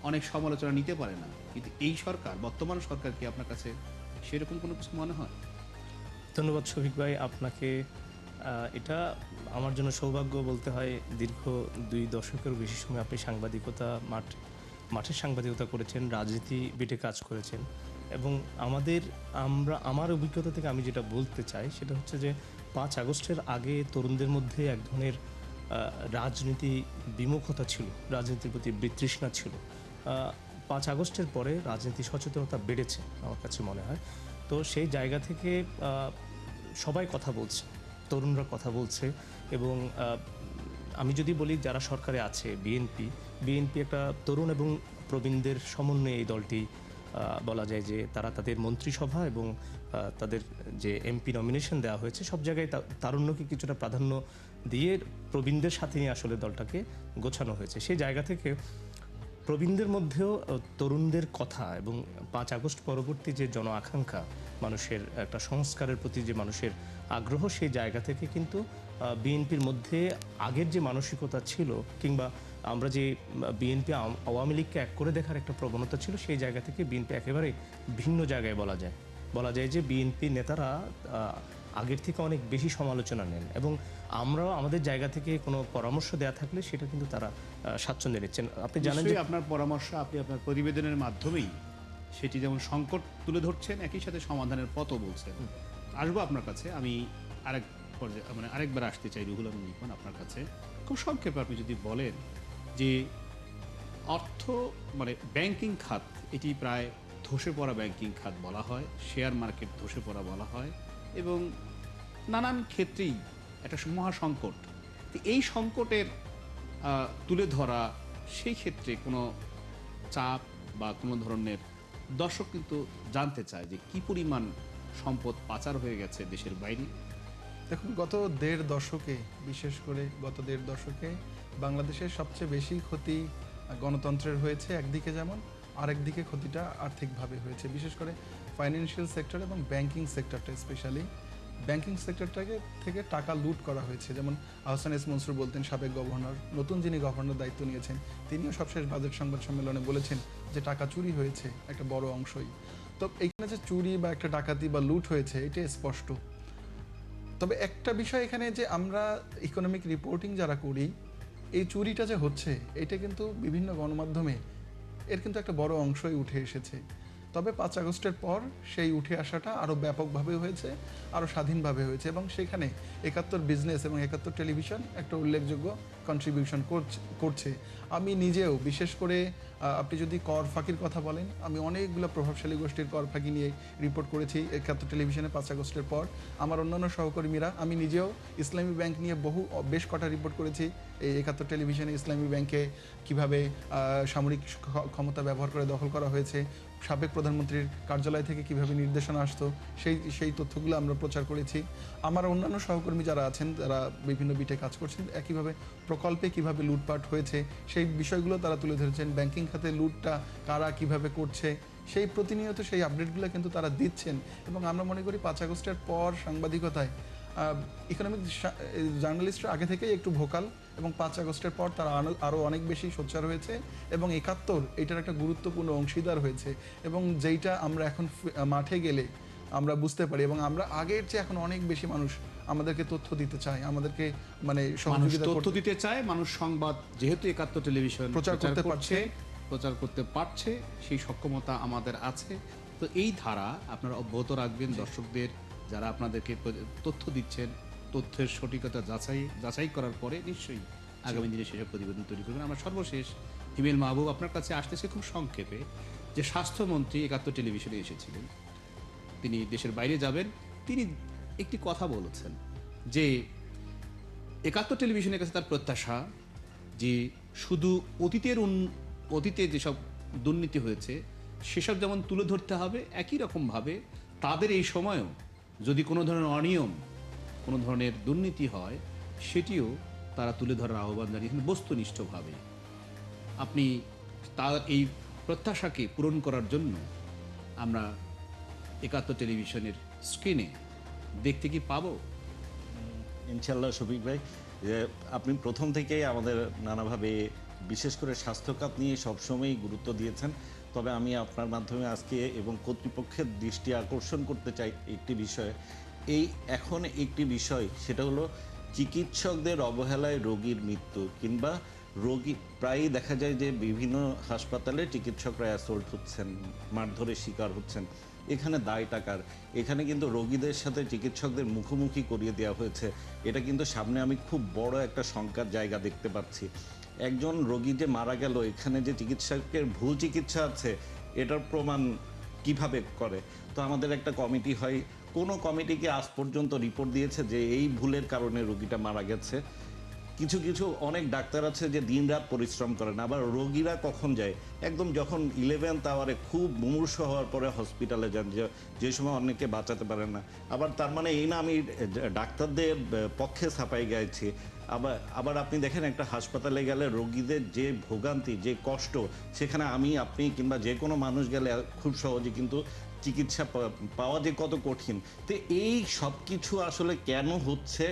অনেক সমালোচনা নিতে পারে না, কিন্তু এই সরকার, বর্তমান সরকার কি আপনার কাছে সেরকম কোনো কিছু মনে হয়? ধন্যবাদ শফিক ভাই আপনাকে। এটা আমার জন্য সৌভাগ্য বলতে হয়। দীর্ঘ 2 দশকেরও বেশি সময় আপনি সাংবাদিকতা মাঠের সাংবাদিকতা করেছেন, রাজনীতিবিদে কাজ করেছেন এবং আমার অভিজ্ঞতা থেকে আমি যেটা বলতে চাই সেটা হচ্ছে যে 5 আগস্টের আগে তরুণদের মধ্যে এক ধরনের রাজনীতি বিমুখতা ছিল, রাজনীতির প্রতি বিতৃষ্ণা ছিল। 5 আগস্টের পরে রাজনীতি সচেতনতা বেড়েছে আমার কাছে মনে হয়। তো সেই জায়গা থেকে সবাই কথা বলছে, তরুণরা কথা বলছে এবং আমি যদি বলি যারা সরকারে আছে, বিএনপি একটা তরুণ এবং প্রবীণদের সমন্বয়ে এই দলটি বলা যায় যে তারা তাদের মন্ত্রিসভা এবং তাদের যে এমপি নমিনেশন দেওয়া হয়েছে সব জায়গায় তারুণ্যকে কিছুটা প্রাধান্য দিয়ে প্রবীণদের সাথে নিয়ে আসলে দলটাকে গোছানো হয়েছে। সেই জায়গা থেকে প্রবীণদের মধ্যেও তরুণদের কথা এবং 5 আগস্ট পরবর্তী যে জন আকাঙ্ক্ষা, মানুষের একটা সংস্কারের প্রতি যে মানুষের আগ্রহ, সেই জায়গা থেকে কিন্তু বিএনপির মধ্যে আগের যে মানসিকতা ছিল কিংবা আমরা যে বিএনপি আওয়ামী লীগকে এক করে দেখার একটা প্রবণতা ছিল, সেই জায়গা থেকে বিএনপি একেবারে ভিন্ন জায়গায় বলা যায় যে বিএনপি নেতারা আগের থেকে অনেক বেশি সমালোচনা নেন এবং আমরাও আমাদের জায়গা থেকে কোনো পরামর্শ দেয়া থাকলে সেটা কিন্তু তারা স্বাচ্ছন্দ্যে নিচ্ছেন। আপনি জানেন যে আপনার পরামর্শ আপনি আপনার প্রতিবেদনের মাধ্যমেই সেটি যেমন সংকট তুলে ধরছেন, একই সাথে সমাধানের পথও বলছেন। আসবো আপনার কাছে, আমি আরেকবার আসতে চাই রুহুল আমিন নিপন আপনার কাছে। খুব সংক্ষেপে আপনি যদি বলেন যে ব্যাংকিং খাত, এটি প্রায় ধসে পড়া ব্যাংকিং খাত বলা হয়, শেয়ার মার্কেট ধসে পড়া বলা হয় এবং নানান ক্ষেত্রেই একটা মহাসংকট। এই সংকটের তুলে ধরা, সেই ক্ষেত্রে কোনো চাপ বা কোনো ধরনের দর্শক কিন্তু জানতে চায় যে কি পরিমাণ সম্পদ পাচার হয়ে গেছে দেশের বাইরে। দেখুন, গত 1.5 দশকে, বিশেষ করে গত 1.5 দশকে বাংলাদেশের সবচেয়ে বেশি ক্ষতি গণতন্ত্রের হয়েছে একদিকে, যেমন আরেকদিকে ক্ষতিটা আর্থিকভাবে হয়েছে, বিশেষ করে ফাইন্যান্সিয়াল সেক্টর এবং ব্যাংকিং সেক্টরটা। স্পেশালি ব্যাংকিং সেক্টরটাকে থেকে টাকা লুট করা হয়েছে। যেমন আহসান এস মনসুর বলতেন, সাবেক গভর্নর, নতুন যিনি গভর্নর দায়িত্ব নিয়েছেন তিনিও সবশেষ বাজেট সংবাদ সম্মেলনে বলেছেন যে টাকা চুরি হয়েছে একটা বড় অংশই। তো এইখানে যে চুরি বা একটা ডাকাতি বা লুট হয়েছে এটা স্পষ্ট। তবে একটা বিষয় এখানে, যে আমরা ইকোনমিক রিপোর্টিং যারা করি, এই চুরিটা যে হচ্ছে এটা কিন্তু বিভিন্ন গণমাধ্যমে এর কিন্তু একটা বড় অংশই উঠে এসেছে। তবে 5 আগস্টের পর সেই উঠে আসাটা আরও ব্যাপকভাবে হয়েছে, আরও স্বাধীনভাবে হয়েছে এবং সেখানে 71 বিজনেস এবং 71 টেলিভিশন একটা উল্লেখযোগ্য কন্ট্রিবিউশন করছে। আমি নিজেও, বিশেষ করে আপনি যদি কর ফাঁকির কথা বলেন, আমি অনেকগুলো প্রভাবশালী গোষ্ঠীর কর ফাঁকি নিয়ে রিপোর্ট করেছি 71 টেলিভিশনে 5 আগস্টের পর। আমার অন্যান্য সহকর্মীরা, আমি নিজেও ইসলামী ব্যাংক নিয়ে বেশ কটা রিপোর্ট করেছি। এই 71 টেলিভিশনে ইসলামী ব্যাংকে কিভাবে সামরিক ক্ষমতা ব্যবহার করে দখল করা হয়েছে, সাবেক প্রধানমন্ত্রীর কার্যালয় থেকে কিভাবে নির্দেশনা আসতো, সেই তথ্যগুলো আমরা প্রচার করেছি। আমার অন্যান্য সহকর্মী যারা আছেন, যারা বিভিন্ন বিটে কাজ করছেন, একইভাবে প্রকল্পে কিভাবে লুটপাট হয়েছে সেই বিষয়গুলো তারা তুলে ধরেছেন। ব্যাংকিং খাতে লুটটা কারা কিভাবে করছে সেই প্রতিনিয়ত সেই আপডেটগুলো কিন্তু তারা দিচ্ছেন এবং আমরা মনে করি 5 আগস্টের পর সাংবাদিকতায় ইকোনমিক জার্নালিস্টরা আগে থেকেই একটু ভোকাল, এবং 5 আগস্টের পর তারা আরও অনেক বেশি সোচ্চার হয়েছে, এবং 71 এটার একটা গুরুত্বপূর্ণ অংশীদার হয়েছে, এবং যেইটা আমরা এখন মাঠে গেলে আমরা বুঝতে পারি, এবং আমরা আগের চেয়ে এখন অনেক বেশি মানুষ আমাদেরকে তথ্য দিতে চায়, আমাদেরকে মানে মানুষ সহযোগিতা তথ্য দিতে চায়, মানুষ সংবাদ যেহেতু 71 টেলিভিশন প্রচার করতে পারছে, প্রচার করতে পারছে, সেই সক্ষমতা আমাদের আছে। তো এই ধারা আপনারা অব্যাহত রাখবেন। দর্শকদের যারা আপনাদেরকে তথ্য দিচ্ছেন, তথ্যের সঠিকতা যাচাই করার পরে নিশ্চয়ই আগামী দিনে সেসব প্রতিবেদন তৈরি করবেন। আমরা সর্বশেষ হিমেল মাহবুব আপনার কাছে আসতেছে খুব সংক্ষেপে, যে স্বাস্থ্যমন্ত্রী 71 টেলিভিশনে এসেছিলেন, তিনি দেশের বাইরে যাবেন, তিনি একটি কথা বলেছেন যে 71 টেলিভিশনের কাছে তার প্রত্যাশা যে শুধু অতীতে যেসব দুর্নীতি হয়েছে সেসব যেমন তুলে ধরতে হবে, একই রকমভাবে তাদের এই সময়ও যদি কোনো ধরনের অনিয়ম, কোনো ধরনের দুর্নীতি হয় সেটিও তারা তুলে ধরার আহ্বান জানিয়েছেন বস্তুনিষ্ঠভাবে। আপনি তার এই প্রত্যাশাকে পূরণ করার জন্য আমরা 71 টেলিভিশনের স্ক্রিনে দেখতে কি পাবো? ইনশাল্লাহ শফিক ভাই, যে আপনি প্রথম থেকেই আমাদের নানাভাবে বিশেষ করে স্বাস্থ্য খাত নিয়ে সবসময়ই গুরুত্ব দিয়েছেন। তবে আমি আপনার মাধ্যমে আজকে এবং কর্তৃপক্ষের দৃষ্টি আকর্ষণ করতে চাই একটি বিষয়ে। এখন একটি বিষয়, সেটা হলো চিকিৎসকদের অবহেলায় রোগীর মৃত্যু, কিংবা রোগী প্রায়ই দেখা যায় যে বিভিন্ন হাসপাতালে চিকিৎসকরা অ্যাসল্ট হচ্ছেন, মারধরের শিকার হচ্ছেন। এখানে দায়টা কার? এখানে কিন্তু রোগীদের সাথে চিকিৎসকদের মুখোমুখি করিয়ে দেওয়া হয়েছে। এটা কিন্তু সামনে আমি খুব বড় একটা শঙ্কার জায়গা দেখতে পাচ্ছি। একজন রোগী যে মারা গেল, এখানে যে চিকিৎসকের ভুল চিকিৎসা আছে এটার প্রমাণ কিভাবে করে? তো আমাদের একটা কমিটি হয়, কোনো কমিটিকে আজ পর্যন্ত রিপোর্ট দিয়েছে যে এই ভুলের কারণে রোগীটা মারা গেছে? কিছু অনেক ডাক্তার আছে যে দিনরাত পরিশ্রম করেন, আবার রোগীরা কখন যায়? একদম যখন 11th আওয়ারে খুব মুমূর্ষ হওয়ার পরে হসপিটালে যান, যে সময় অনেকে বাঁচাতে পারেন না। আবার তার মানে এই না আমি ডাক্তারদের পক্ষে ছাপাই গাইছি। আবার আপনি দেখেন একটা হাসপাতালে গেলে রোগীদের যে ভোগান্তি, যে কষ্ট, সেখানে আপনি কিংবা যে কোনো মানুষ গেলে খুব সহজে কিন্তু চিকিৎসা পাওয়া যে কত কঠিন। তো এই সব কিছু আসলে কেন হচ্ছে,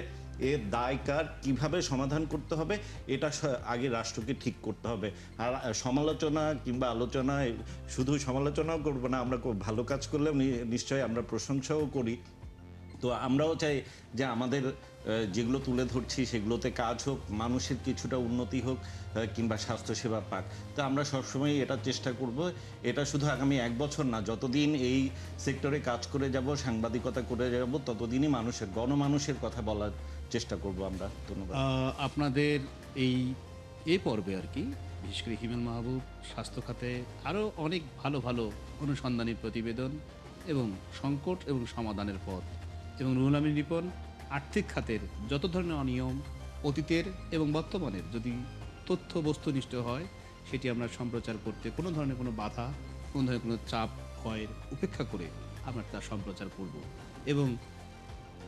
এর দায় কার, কিভাবে সমাধান করতে হবে, এটা আগে রাষ্ট্রকে ঠিক করতে হবে। আর সমালোচনা কিংবা আলোচনায় শুধু সমালোচনাও করবো না, আমরা ভালো কাজ করলে নিশ্চয়ই আমরা প্রশংসাও করি। তো আমরাও চাই যে আমাদের যেগুলো তুলে ধরছি সেগুলোতে কাজ হোক, মানুষের কিছুটা উন্নতি হোক, কিংবা স্বাস্থ্যসেবা পাক। তো আমরা সবসময় এটা চেষ্টা করব। এটা শুধু আগামী 1 বছর না, যতদিন এই সেক্টরে কাজ করে যাব, সাংবাদিকতা করে যাব, ততদিনই গণমানুষের কথা বলার চেষ্টা করব আমরা। ধন্যবাদ। আপনাদের এই পর্বে আর কি, বিশেষ করে হিমেল মাহবুব স্বাস্থ্য খাতে আরও অনেক ভালো ভালো অনুসন্ধানী প্রতিবেদন এবং সংকট এবং সমাধানের পথ, এবং রুহুল আমিন রিপন আর্থিক খাতের যত ধরনের অনিয়ম অতীতের এবং বর্তমানের যদি তথ্য বস্তুনিষ্ঠ হয় সেটি আমরা সম্প্রচার করতে কোনো ধরনের কোনো বাধা, কোনো ধরনের কোনো চাপ ভয়ের উপেক্ষা করে আমরা তা সম্প্রচার করব। এবং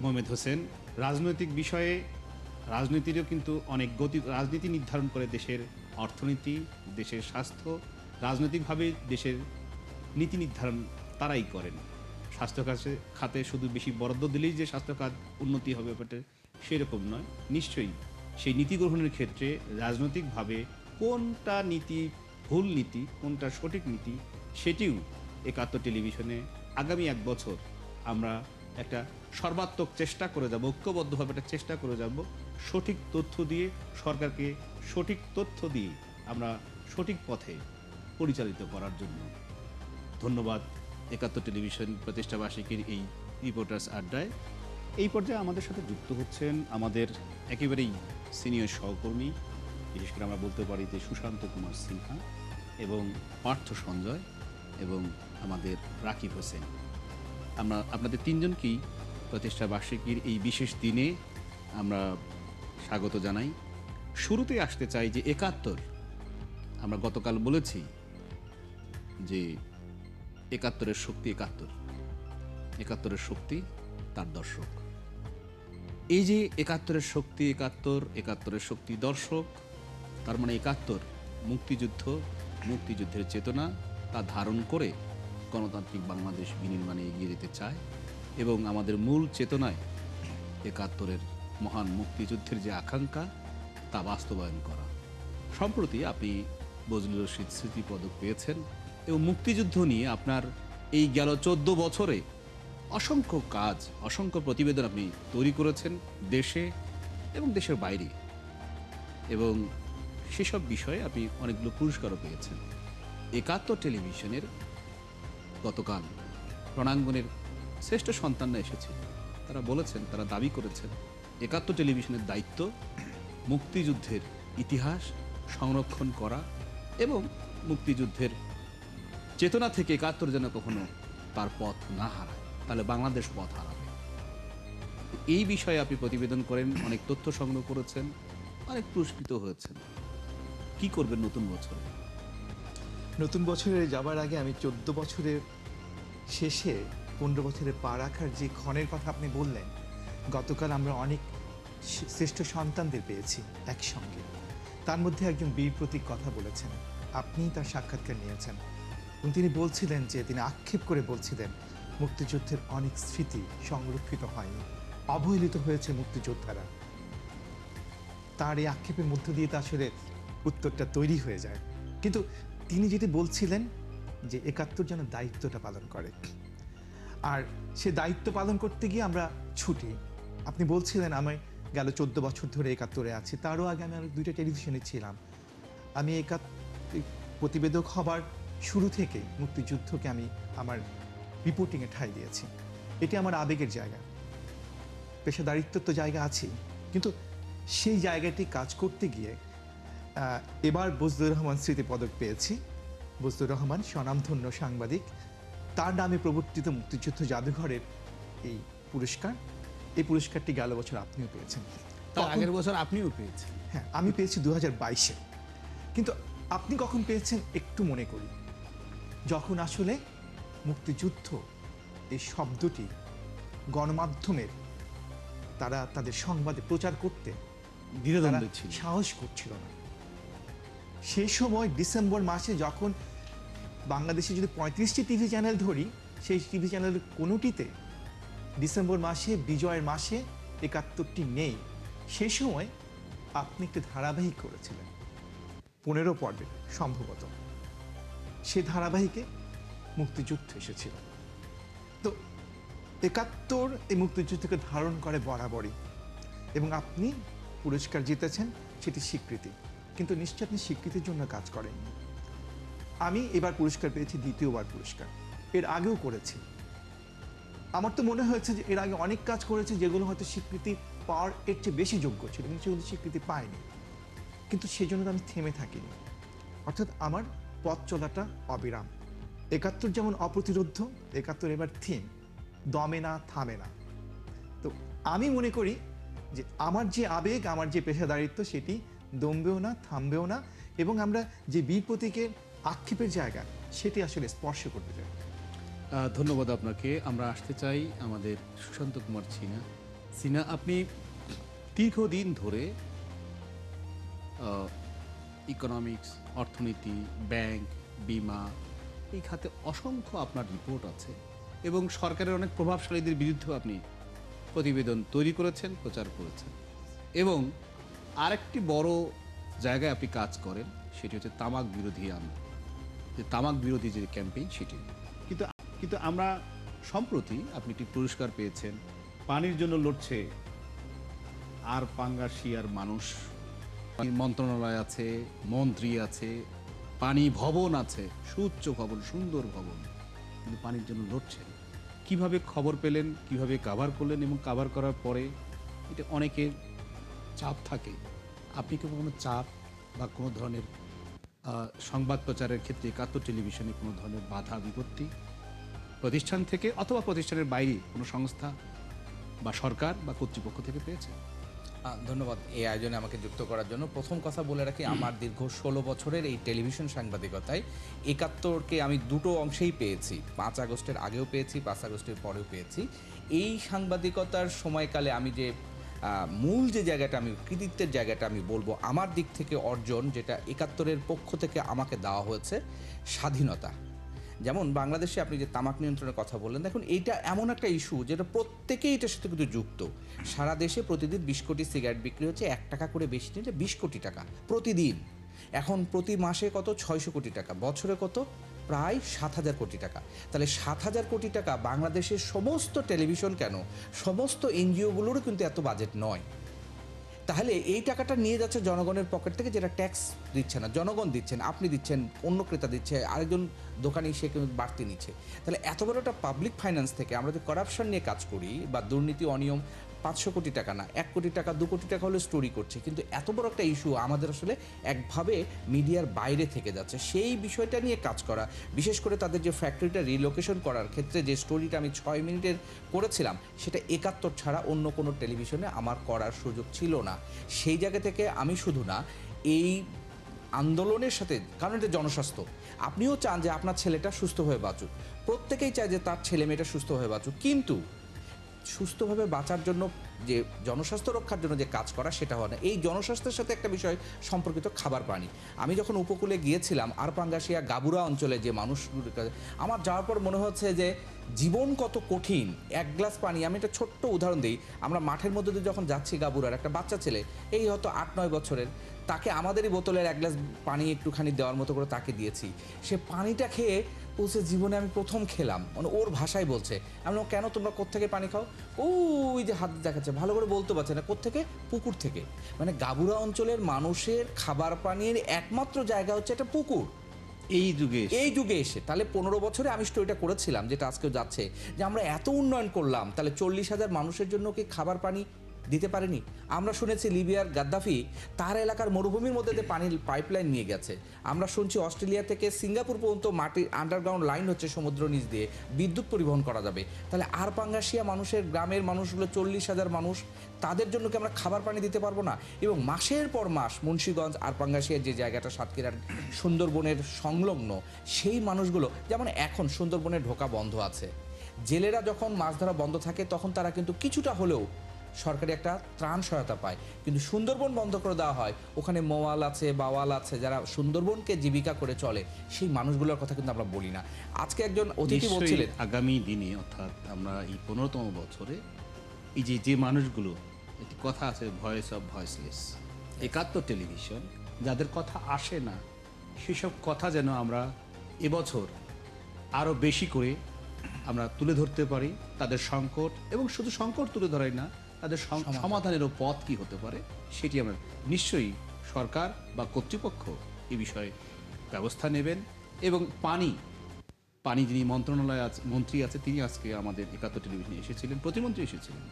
মোহাম্মদ হোসেন রাজনৈতিক বিষয়ে, রাজনীতিরও কিন্তু অনেক রাজনীতি নির্ধারণ করে দেশের অর্থনীতি, দেশের স্বাস্থ্য, রাজনৈতিকভাবে দেশের নীতি নির্ধারণ তারাই করেন। স্বাস্থ্য খাতে শুধু বেশি বরাদ্দ দিলেই যে স্বাস্থ্য খাত উন্নতি হবে ব্যাপারটা সেরকম নয়। নিশ্চয়ই সেই নীতি গ্রহণের ক্ষেত্রে রাজনৈতিকভাবে কোনটা নীতি ভুল নীতি, কোনটা সঠিক নীতি, সেটিও 71 টেলিভিশনে আগামী 1 বছর আমরা একটা সর্বাত্মক চেষ্টা করে যাব, ঐক্যবদ্ধভাবে একটা চেষ্টা করে যাব সঠিক তথ্য দিয়ে, সরকারকে সঠিক তথ্য দিয়ে আমরা সঠিক পথে পরিচালিত করার জন্য। ধন্যবাদ 71 টেলিভিশন প্রতিষ্ঠাবার্ষিকীর এই রিপোর্টার্স আড্ডায়। এই পর্যায়ে আমাদের সাথে যুক্ত হচ্ছেন আমাদের একেবারেই সিনিয়র সহকর্মী, বিশেষ করে আমরা বলতে পারি যে সুশান্ত কুমার সিনহা এবং পার্থ সঞ্জয় এবং আমাদের রাকিব হোসেন। আমরা আপনাদের তিনজনকেই প্রতিষ্ঠা বার্ষিকীর এই বিশেষ দিনে আমরা স্বাগত জানাই। শুরুতে আসতে চাই যে 71, আমরা গতকাল বলেছি যে 71-এর শক্তি 71-এর শক্তি তার দর্শক। এই যে 71-এর শক্তি 71-এর শক্তি দর্শক, তার মানে 71 মুক্তিযুদ্ধের চেতনা তা ধারণ করে গণতান্ত্রিক বাংলাদেশ বিনির্মাণে এগিয়ে যেতে চায় এবং আমাদের মূল চেতনায় একাত্তরের মহান মুক্তিযুদ্ধের যে আকাঙ্ক্ষা তা বাস্তবায়ন করা। সম্প্রতি আপনি বজলুর রশিদ স্মৃতি পদক পেয়েছেন এবং মুক্তিযুদ্ধ নিয়ে আপনার এই গেল 14 বছরে অসংখ্য কাজ, অসংখ্য প্রতিবেদন আপনি তৈরি করেছেন দেশে এবং দেশের বাইরে, এবং সেসব বিষয়ে আপনি অনেকগুলো পুরস্কারও পেয়েছেন। একাত্তর টেলিভিশনের গতকাল রণাঙ্গনের শ্রেষ্ঠ সন্তানরা এসেছে, তারা বলেছেন, তারা দাবি করেছেন একাত্তর টেলিভিশনের দায়িত্ব মুক্তিযুদ্ধের ইতিহাস সংরক্ষণ করা এবং মুক্তিযুদ্ধের চেতনা থেকে একাত্তর যেন কখনো তার পথ না হারায়, তাহলে বাংলাদেশ পথ হারাবে। এই বিষয়ে আপনি প্রতিবেদন করেন, অনেক তথ্য সংগ্রহ করেছেন, অনেক পুরস্কৃত হয়েছেন। কি করবেন নতুন বছরে? নতুন বছরে যাবার আগে আমি 14 বছরের শেষে 15 বছরে পা রাখার যে ক্ষণের কথা আপনি বললেন, গতকাল আমরা অনেক শ্রেষ্ঠ সন্তানদের পেয়েছি একসঙ্গে। তার মধ্যে একজন বীর প্রতীক কথা বলেছেন, আপনি তার সাক্ষাৎকার নিয়েছেন এবং তিনি বলছিলেন যে, তিনি আক্ষেপ করে বলছিলেন মুক্তিযুদ্ধের অনেক স্মৃতি সংরক্ষিত হয়নি, অবহেলিত হয়েছে মুক্তিযোদ্ধারা। তার এই আক্ষেপের মধ্য দিয়ে তো আসলে উত্তরটা তৈরি হয়ে যায়। কিন্তু তিনি যেটি বলছিলেন যে একাত্তর যেন দায়িত্বটা পালন করে, আর সে দায়িত্ব পালন করতে গিয়ে আমরা ছুটি। আপনি বলছিলেন আমি গেল 14 বছর ধরে একাত্তরে আছি, তারও আগে আমি আরো 2টা টেলিভিশনে ছিলাম। আমি প্রতিবেদক হবার শুরু থেকে মুক্তিযুদ্ধকে আমি আমার রিপোর্টিংয়ে ঠাঁই দিয়েছি। এটি আমার আবেগের জায়গা, পেশাদারিত্বের তো জায়গা আছে, কিন্তু সেই জায়গাটি কাজ করতে গিয়ে এবার বজলুর রহমান স্মৃতি পদক পেয়েছি। বজলুর রহমান স্বনামধন্য সাংবাদিক, তার নামে প্রবর্তিত মুক্তিযুদ্ধ জাদুঘরের এই পুরস্কার। এই পুরস্কারটি গেল বছর আপনিও পেয়েছেন, তার আগের বছর আপনিও পেয়েছেন। হ্যাঁ, আমি পেয়েছি 2022-এ। কিন্তু আপনি কখন পেয়েছেন একটু মনে করি, যখন আসলে মুক্তিযুদ্ধ এই শব্দটি গণমাধ্যমের তারা তাদের সংবাদে প্রচার করতে দ্বিধাদ্বন্দ্ব ছিল, সাহস করছিল না। সেই সময় ডিসেম্বর মাসে যখন বাংলাদেশে যদি 35টি টিভি চ্যানেল ধরি, সেই টিভি চ্যানেল কোনোটিতে ডিসেম্বর মাসে বিজয়ের মাসে 71টি নেই। সেই সময় আপনি একটি ধারাবাহিক করেছিলেন 15 পর্বে সম্ভবত, সে ধারাবাহিকে মুক্তিযুদ্ধ এসেছিল। তো 71 এই মুক্তিযুদ্ধকে ধারণ করে বরাবরই, এবং আপনি পুরস্কার জিতেছেন, সেটি স্বীকৃতি। কিন্তু নিশ্চয় আপনি স্বীকৃতির জন্য কাজ করেননি। আমি এবার পুরস্কার পেয়েছি, দ্বিতীয়বার পুরস্কার, এর আগেও করেছি। আমার তো মনে হয়েছে যে এর আগে অনেক কাজ করেছে যেগুলো হয়তো স্বীকৃতি পাওয়ার এর চেয়ে বেশি যোগ্য ছিল, কিন্তু সেগুলো স্বীকৃতি পায়নি। কিন্তু সেই জন্য তো আমি থেমে থাকিনি, অর্থাৎ আমার পথ চলাটা অবিরাম। 71 যেমন অপ্রতিরোধ্য, 71 এবার থিম, দমে না থামে না। তো আমি মনে করি যে আমার যে আবেগ, আমার যে পেশাদারিত্ব, সেটি দমবেও না, থামবেও না, এবং আমরা যে বীর প্রতীকের আক্ষেপের জায়গা, সেটি আসলে স্পর্শ করতে চাই। ধন্যবাদ আপনাকে। আমরা আসতে চাই আমাদের সুশান্ত কুমার সিনহা। আপনি দীর্ঘদিন ধরে ইকোনমিক্স, অর্থনীতি, ব্যাংক, বিমা এই খাতে অসংখ্য আপনার রিপোর্ট আছে এবং সরকারের অনেক প্রভাবশালীদের বিরুদ্ধেও আপনি প্রতিবেদন তৈরি করেছেন, প্রচার করেছেন, এবং আরেকটি বড় জায়গায় আপনি কাজ করেন, সেটি হচ্ছে তামাক বিরোধী যে তামাক বিরোধী যে ক্যাম্পেইন, সেটি। কিন্তু আমরা সম্প্রতি আপনি একটি পুরস্কার পেয়েছেন, পানির জন্য লড়ছে আর পাঙ্গাসিয়ার মানুষ। মন্ত্রণালয় আছে, মন্ত্রী আছে, পানি ভবন আছে, সুউচ্চ ভবন, সুন্দর ভবন, কিন্তু পানির জন্য লড়ছেন। কিভাবে খবর পেলেন, কিভাবে কাভার করলেন, এবং কাভার করার পরে এটা অনেকের চাপ থাকে, আপনি কি কোনো চাপ বা কোনো ধরনের সংবাদ প্রচারের ক্ষেত্রে 71 টেলিভিশনে কোনো ধরনের বাধা বিপত্তি প্রতিষ্ঠান থেকে অথবা প্রতিষ্ঠানের বাইরে কোনো সংস্থা বা সরকার বা কর্তৃপক্ষ থেকে পেয়েছে? ধন্যবাদ এই আয়োজনে আমাকে যুক্ত করার জন্য। প্রথম কথা বলে রাখি, আমার দীর্ঘ 16 বছরের এই টেলিভিশন সাংবাদিকতায় 71কে আমি দুটো অংশেই পেয়েছি, 5 আগস্টের আগেও পেয়েছি, 5 আগস্টের পরেও পেয়েছি। এই সাংবাদিকতার সময়কালে আমি যে মূল যে জায়গাটা, আমি কৃতিত্বের জায়গাটা আমি বলবো, আমার দিক থেকে অর্জন যেটা 71-এর পক্ষ থেকে আমাকে দেওয়া হয়েছে, স্বাধীনতা। যেমন বাংলাদেশে আপনি যে তামাক নিয়ন্ত্রণের কথা বললেন, দেখুন এইটা এমন একটা ইস্যু যেটা প্রত্যেকেই এটার সাথে কিন্তু যুক্ত। সারা দেশে প্রতিদিন 20 কোটি সিগারেট বিক্রি হচ্ছে, 1 টাকা করে বেশি নিলে 20 কোটি টাকা প্রতিদিন। এখন প্রতি মাসে কত, 600 কোটি টাকা, বছরে কত, প্রায় 7,000 কোটি টাকা। তাহলে 7,000 কোটি টাকা বাংলাদেশের সমস্ত টেলিভিশন কেন, সমস্ত এনজিওগুলোরও কিন্তু এত বাজেট নয়। তাহলে এই টাকাটা নিয়ে যাচ্ছে জনগণের পকেট থেকে, যেটা ট্যাক্স দিচ্ছে না, জনগণ দিচ্ছেন, আপনি দিচ্ছেন, অন্য ক্রেতা দিচ্ছে, আরেকজন দোকানি সে কিন্তু বাড়তি নিচ্ছে। তাহলে এত বড় একটা পাবলিক ফাইন্যান্স থেকে আমরা যদি করাপশন নিয়ে কাজ করি বা দুর্নীতি অনিয়ম, 500 কোটি টাকা না, 1 কোটি টাকা 2 কোটি টাকা হলে স্টোরি করছে, কিন্তু এত বড় একটা ইস্যু আমাদের আসলে একভাবে মিডিয়ার বাইরে থেকে যাচ্ছে। সেই বিষয়টা নিয়ে কাজ করা, বিশেষ করে তাদের যে ফ্যাক্টরিটা রিলোকেশন করার ক্ষেত্রে যে স্টোরিটা আমি 6 মিনিটের করেছিলাম, সেটা 71 ছাড়া অন্য কোনো টেলিভিশনে আমার করার সুযোগ ছিল না। সেই জায়গা থেকে আমি শুধু না, এই আন্দোলনের সাথে, কারণ এটা জনস্বাস্থ্য, আপনিও চান যে আপনার ছেলেটা সুস্থ হয়ে বাঁচুক, প্রত্যেকেই চায় যে তার ছেলে মেয়েটা সুস্থ হয়ে বাঁচুক, কিন্তু সুস্থভাবে বাঁচার জন্য যে জনস্বাস্থ্য রক্ষার জন্য যে কাজ করা, সেটা হয় না। এই জনস্বাস্থ্যের সাথে একটা বিষয় সম্পর্কিত খাবার পানি। আমি যখন উপকূলে গিয়েছিলাম আরপাঙ্গাশিয়া গাবুরা অঞ্চলে যে মানুষগুলোর কাছে আমার যাওয়ার পর মনে হচ্ছে যে জীবন কত কঠিন। 1 গ্লাস পানি, আমি একটা ছোট্ট উদাহরণ দিই, আমরা মাঠের মধ্যে দিয়ে যখন যাচ্ছি, গাবুরার একটা বাচ্চা ছেলে, এই হয়তো 8-9 বছরের, তাকে আমাদেরই বোতলের 1 গ্লাস পানি একটুখানি দেওয়ার মতো করে তাকে দিয়েছি। সে পানিটা খেয়ে বলছে জীবনে আমি প্রথম খেলাম, মানে ওর ভাষায় বলছে। আমি বললাম, কেন, তোমরা কোত্থেকে পানি খাও? ওই যে হাত দেখাচ্ছে, ভালো করে বলতে পারছে না, কোত্থেকে, পুকুর থেকে। মানে গাবুরা অঞ্চলের মানুষের খাবার পানির একমাত্র জায়গা হচ্ছে একটা পুকুর। এই যুগে এসে তাহলে 15 বছরে আমি স্টোরিটা করেছিলাম, যেটা আজকেও যাচ্ছে, যে আমরা এত উন্নয়ন করলাম, তাহলে 40,000 মানুষের জন্য কি খাবার পানি দিতে পারেনি? আমরা শুনেছি লিবিয়ার গাদ্দাফি তার এলাকার মরুভূমির মধ্যে দিয়ে পানির পাইপলাইন নিয়ে গেছে। আমরা শুনছি অস্ট্রেলিয়া থেকে সিঙ্গাপুর পর্যন্ত মাটির আন্ডারগ্রাউন্ড লাইন হচ্ছে, সমুদ্র নিচ দিয়ে বিদ্যুৎ পরিবহন করা যাবে। তাহলে আরপাঙ্গাশিয়া মানুষের, গ্রামের মানুষগুলো 40,000 মানুষ, তাদের জন্য কি আমরা খাবার পানি দিতে পারবো না? এবং মাসের পর মাস মুন্সিগঞ্জ, আরপাঙ্গাশিয়ার যে জায়গাটা সাতক্ষীরার সুন্দরবনের সংলগ্ন, সেই মানুষগুলো, যেমন এখন সুন্দরবনে ঢোকা বন্ধ আছে, জেলেরা যখন মাছ ধরা বন্ধ থাকে তখন তারা কিন্তু কিছুটা হলেও সরকারি একটা ত্রাণ সহায়তা পায়। কিন্তু সুন্দরবন বন্ধ করে দেওয়া হয়, ওখানে মোয়াল আছে, বাওয়াল আছে, যারা সুন্দরবনকে জীবিকা করে চলে, সেই মানুষগুলোর কথা কিন্তু আমরা বলি না। আজকে একজন অতিথি বলছিলেন, আগামী দিনে, অর্থাৎ আমরা এই 15তম বছরে, এই যে মানুষগুলো, একটি কথা আছে, ভয়েস অফ ভয়েসলেস, 71 টেলিভিশন, যাদের কথা আসে না, সেসব কথা যেন আমরা এবছর আরও বেশি করে আমরা তুলে ধরতে পারি, তাদের সংকট, এবং শুধু সংকট তুলে ধরাই না, তাদের সমাধানেরও পথ কি হতে পারে, সেটি আমরা নিশ্চয়ই সরকার বা কর্তৃপক্ষ এ বিষয়ে ব্যবস্থা নেবেন। এবং পানি যিনি মন্ত্রণালয় মন্ত্রী আছে, তিনি আজকে আমাদের 71 টেলিভিশনে এসেছিলেন, প্রতিমন্ত্রী এসেছিলেন,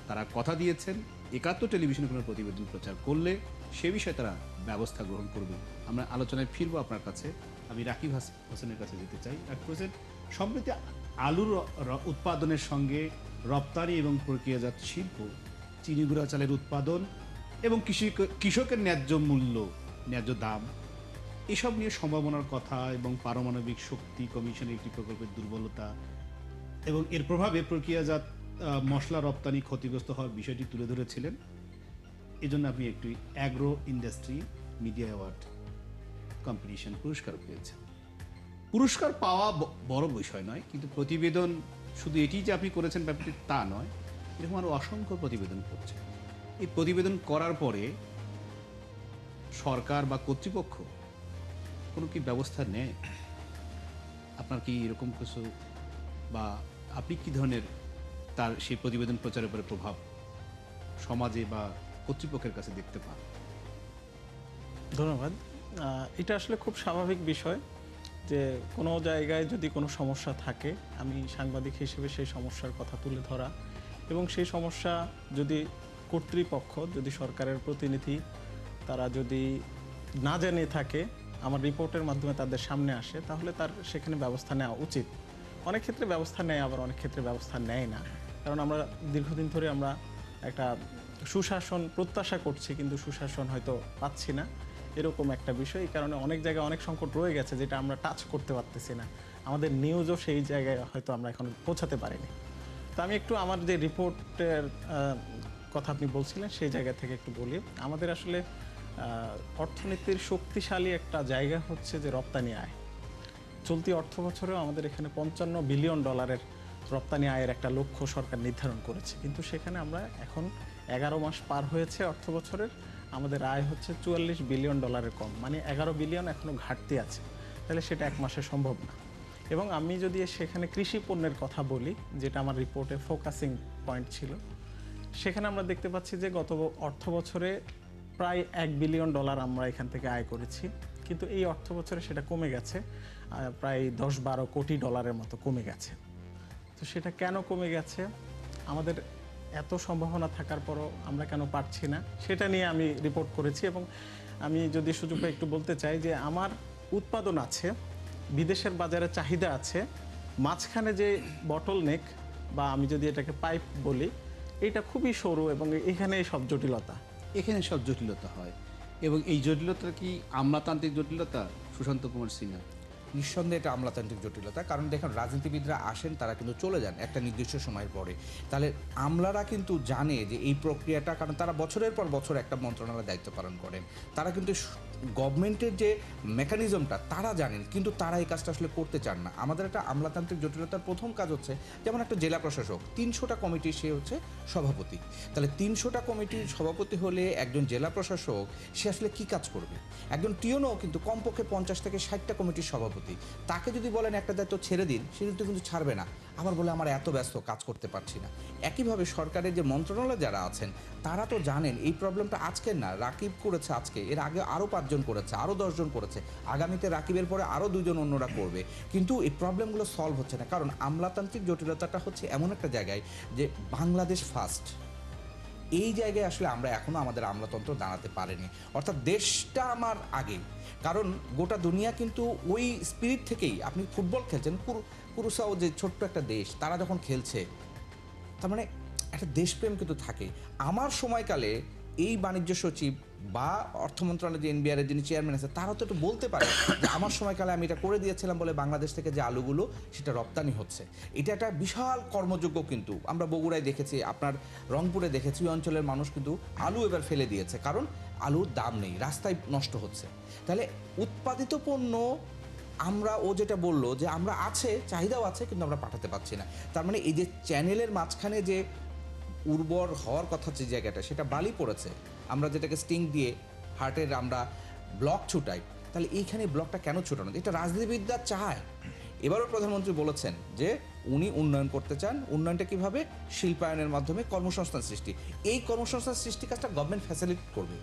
তারা কথা দিয়েছেন 71 টেলিভিশনে কোনো প্রতিবেদন প্রচার করলে সে বিষয়ে তারা ব্যবস্থা গ্রহণ করবে। আমরা আলোচনায় ফিরবো আপনার কাছে। আমি রাকিব হোসেনের কাছে যেতে চাই। রাকিব হোসেন, সম্প্রতি আলুর উৎপাদনের সঙ্গে রপ্তানি এবং প্রক্রিয়াজাত শিল্প, চিনি গুঁড়া চালের উৎপাদন এবং কৃষকের ন্যায্য মূল্য, ন্যায্য দাম, এসব নিয়ে সম্ভাবনার কথা এবং পারমাণবিক শক্তি কমিশনের একটি প্রকল্পের দুর্বলতা এবং এর প্রভাবে প্রক্রিয়াজাত মশলা রপ্তানি ক্ষতিগ্রস্ত হওয়ার বিষয়টি তুলে ধরেছিলেন। এজন্য আপনি একটি agro industry media award competition পুরস্কার পেয়েছেন। পুরস্কার পাওয়া বড় বিষয় নয়, কিন্তু প্রতিবেদন শুধু এটি যে আপনি করেছেন ব্যাপারটি তা নয়, এরকম আরও অসংখ্য প্রতিবেদন করছে। এই প্রতিবেদন করার পরে সরকার বা কর্তৃপক্ষ কোনো কি ব্যবস্থা নেয়? আপনার কি এরকম কিছু, বা আপনি কি ধরনের তার সেই প্রতিবেদন প্রচারের উপরে প্রভাব সমাজে বা কর্তৃপক্ষের কাছে দেখতে পান? ধন্যবাদ। এটা আসলে খুব স্বাভাবিক বিষয় যে কোনো জায়গায় যদি কোনো সমস্যা থাকে, আমি সাংবাদিক হিসেবে সেই সমস্যার কথা তুলে ধরা, এবং সেই সমস্যা যদি কর্তৃপক্ষ, যদি সরকারের প্রতিনিধি, তারা যদি না জেনে থাকে, আমার রিপোর্টের মাধ্যমে তাদের সামনে আসে, তাহলে তার সেখানে ব্যবস্থা নেওয়া উচিত। অনেক ক্ষেত্রে ব্যবস্থা নেয়, আবার অনেক ক্ষেত্রে ব্যবস্থা নেয় না। কারণ আমরা দীর্ঘদিন ধরে আমরা একটা সুশাসন প্রত্যাশা করছি, কিন্তু সুশাসন হয়তো পাচ্ছি না, এরকম একটা বিষয়। এই কারণে অনেক জায়গায় অনেক সংকট রয়ে গেছে, যেটা আমরা টাচ করতে পারতেছি না। আমাদের নিউজও সেই জায়গায় হয়তো আমরা এখন পৌঁছাতে পারিনি। তো আমি একটু আমার যে রিপোর্টের কথা আপনি বলছিলেন, সেই জায়গা থেকে একটু বলি। আমাদের আসলে অর্থনীতির শক্তিশালী একটা জায়গা হচ্ছে যে রপ্তানি আয়। চলতি অর্থ বছরেও আমাদের এখানে $55 বিলিয়ন রপ্তানি আয়ের একটা লক্ষ্য সরকার নির্ধারণ করেছে, কিন্তু সেখানে আমরা এখন 11 মাস পার হয়েছে অর্থ বছরের, আমাদের আয় হচ্ছে $44 বিলিয়ন কম, মানে 11 বিলিয়ন এখনো ঘাটতি আছে। তাহলে সেটা এক মাসে সম্ভব না। এবং আমি যদি সেখানে কৃষি পণ্যের কথা বলি, যেটা আমার রিপোর্টে ফোকাসিং পয়েন্ট ছিল, সেখানে আমরা দেখতে পাচ্ছি যে গত অর্থ বছরে প্রায় $1 বিলিয়ন আমরা এখান থেকে আয় করেছি, কিন্তু এই অর্থ বছরে সেটা কমে গেছে, প্রায় 10-12 কোটি ডলারের মতো কমে গেছে। তো সেটা কেন কমে গেছে, আমাদের এত সম্ভাবনা থাকার পরও আমরা কেন পারছি না, সেটা নিয়ে আমি রিপোর্ট করেছি। এবং আমি যদি সুযোগ পাই একটু বলতে চাই যে আমার উৎপাদন আছে, বিদেশের বাজারে চাহিদা আছে, মাঝখানে যে বটলনেক বা আমি যদি এটাকে পাইপ বলি, এটা খুবই সরু এবং এখানে সব জটিলতা। এখানে সব জটিলতা হয়, এবং এই জটিলতা কি আমলাতান্ত্রিক জটিলতা, সুশান্ত কুমার সিনহা? নিঃসন্দেহে এটা আমলাতান্ত্রিক জটিলতা। কারণ দেখুন, রাজনীতিবিদরা আসেন, তারা কিন্তু চলে যান একটা নির্দিষ্ট সময়ের পরে। তাহলে আমলারা কিন্তু জানে যে এই প্রক্রিয়াটা, কারণ তারা বছরের পর বছর একটা মন্ত্রণালয়ের দায়িত্ব পালন করেন, তারা কিন্তু গভর্নমেন্টের যে মেকানিজমটা তারা জানেন, কিন্তু তারা এই কাজটা আসলে করতে চান না। আমাদের একটা আমলাতান্ত্রিক জটিলতার প্রথম কাজ হচ্ছে, যেমন একটা জেলা প্রশাসক 300টা কমিটির সে হচ্ছে সভাপতি। তাহলে 300টা কমিটির সভাপতি হলে একজন জেলা প্রশাসক সে আসলে কী কাজ করবে? একজন টিওনও কিন্তু কমপক্ষে 50 থেকে 60টা কমিটির সভাপতি। তাকে যদি বলেন একটা দায়িত্ব ছেড়ে দিন, সে কিন্তু ছাড়বে না, আবার বলে আমার এত ব্যস্ত, কাজ করতে পারছি না। একইভাবে সরকারের যে মন্ত্রণালয় যারা আছেন, তারা তো জানেন এই প্রবলেমটা আজকের না, রাকিব করেছে আজকে, এর আগে আরও 5 জন করেছে, আরও 10 জন করেছে, আগামীতে রাকিবের পরে আরও 2 জন অন্যরা করবে, কিন্তু এই প্রবলেমগুলো সলভ হচ্ছে না। কারণ আমলাতান্ত্রিক জটিলতাটা হচ্ছে এমন একটা জায়গায় যে বাংলাদেশ ফার্স্ট, এই জায়গায় আসলে আমরা এখনও আমাদের আমলাতন্ত্র দাঁড়াতে পারেনি, অর্থাৎ দেশটা আমার আগে। কারণ গোটা দুনিয়া কিন্তু ওই স্পিরিট থেকেই, আপনি ফুটবল খেলছেন, কুরুসাও যে ছোট্ট একটা দেশ, তারা যখন খেলছে, তার মানে একটা দেশপ্রেম কিন্তু থাকে। আমার সময়কালে এই বাণিজ্য সচিব বা অর্থ মন্ত্রণালয়ের যে এনবিআর এর যিনি চেয়ারম্যান আছে, তারাও তো একটু বলতে পারে যে আমার সময়কালে আমি এটা করে দিয়েছিলাম বলে বাংলাদেশ থেকে যে আলুগুলো সেটা রপ্তানি হচ্ছে। এটা একটা বিশাল কর্মযোগ্য, কিন্তু আমরা বগুড়ায় দেখেছি, আপনার রংপুরে দেখেছি, ওই অঞ্চলের মানুষ কিন্তু আলু এবার ফেলে দিয়েছে, কারণ আলুর দাম নেই, রাস্তায় নষ্ট হচ্ছে। তাহলে উৎপাদিত পণ্য আমরা, ও যেটা বললো যে আমরা আছে, চাহিদাও আছে, কিন্তু আমরা পাঠাতে পারছি না। তার মানে এই যে চ্যানেলের মাঝখানে যে উর্বর হওয়ার কথা যে জায়গাটা, সেটা বালি পড়েছে। আমরা যেটাকে স্টিং দিয়ে হার্টের আমরা ব্লক ছুটাই, তাহলে এইখানে ব্লকটা কেন ছুটানো? এটা রাজনীতিবিদরা চায়। এবারও প্রধানমন্ত্রী বলেছেন যে উনি উন্নয়ন করতে চান। উন্নয়নটা কীভাবে? শিল্পায়নের মাধ্যমে কর্মসংস্থান সৃষ্টি। এই কর্মসংস্থান সৃষ্টি কাজটা গভর্নমেন্ট ফ্যাসিলিটেট করবে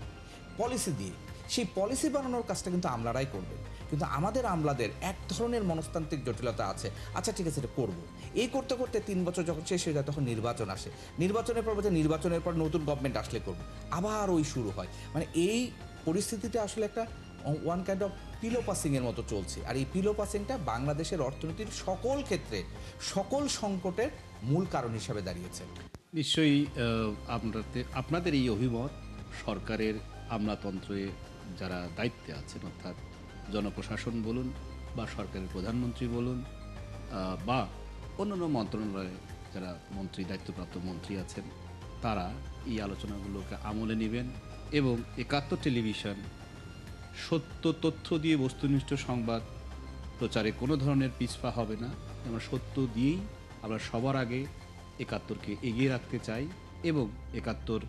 পলিসি দিয়ে। সেই পলিসি বানানোর কাজটা কিন্তু আমলারাই করবে। কিন্তু আমাদের আমলাদের এক ধরনের মনস্তান্ত্রিক জটিলতা আছে। আচ্ছা ঠিক আছে, এটা করবো, এই করতে করতে 3 বছর যখন শেষ হয়ে যায়, তখন নির্বাচন আসে। নির্বাচনের পর বলছে নির্বাচনের পর নতুন গভর্নমেন্ট আসলে করবো, আবার ওই শুরু হয়। মানে এই পরিস্থিতিটা আসলে একটা ওয়ান কাইন্ড অফ পিলো পাসিংয়ের মতো চলছে। আর এই পিলো পাসিংটা বাংলাদেশের অর্থনীতির সকল ক্ষেত্রে সকল সংকটের মূল কারণ হিসাবে দাঁড়িয়েছে। নিশ্চয়ই আপনাদের এই অভিমত সরকারের আমলাতন্ত্রে যারা দায়িত্বে আছেন, অর্থাৎ জনপ্রশাসন বলুন বা সরকারের প্রধানমন্ত্রী বলুন বা অন্যান্য মন্ত্রণালয়ে যারা মন্ত্রী, দায়িত্বপ্রাপ্ত মন্ত্রী আছেন, তারা এই আলোচনাগুলোকে আমলে নেবেন এবং ৭১ টেলিভিশন সত্য তথ্য দিয়ে বস্তুনিষ্ঠ সংবাদ প্রচারে কোনো ধরনের পিছপা হবে না। আমরা সত্য দিয়েই আমরা সবার আগে ৭১কে এগিয়ে রাখতে চাই এবং ৭১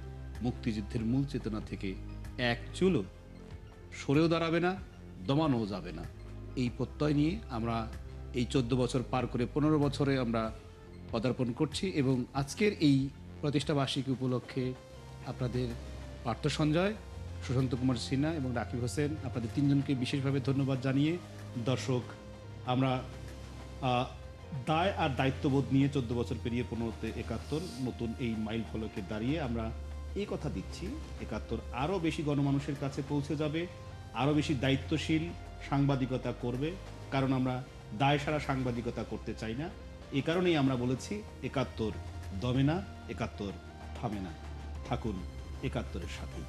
মুক্তিযুদ্ধের মূল চেতনা থেকে এক চুলও সরেও দাঁড়াবে না, দমানোও যাবে না। এই প্রত্যয় নিয়ে আমরা এই 14 বছর পার করে 15 বছরে আমরা পদার্পণ করছি এবং আজকের এই প্রতিষ্ঠা বার্ষিকী উপলক্ষে আপনাদের পার্থ সঞ্জয়, সুশান্ত কুমার সিনহা এবং রাকিব হোসেন, আপনাদের 3 জনকে বিশেষভাবে ধন্যবাদ জানিয়ে, দর্শক, আমরা দায় আর দায়িত্ববোধ নিয়ে 14 বছর পেরিয়ে 15তে ৭১ নতুন এই মাইল ফলকে দাঁড়িয়ে আমরা এই কথা দিচ্ছি, ৭১ আরও বেশি গণমানুষের কাছে পৌঁছে যাবে, আরও বেশি দায়িত্বশীল সাংবাদিকতা করবে, কারণ আমরা দায় সারা সাংবাদিকতা করতে চাই না। এই কারণেই আমরা বলেছি ৭১ দমে না, ৭১ থামে না। থাকুন ৭১-এর সাথেই।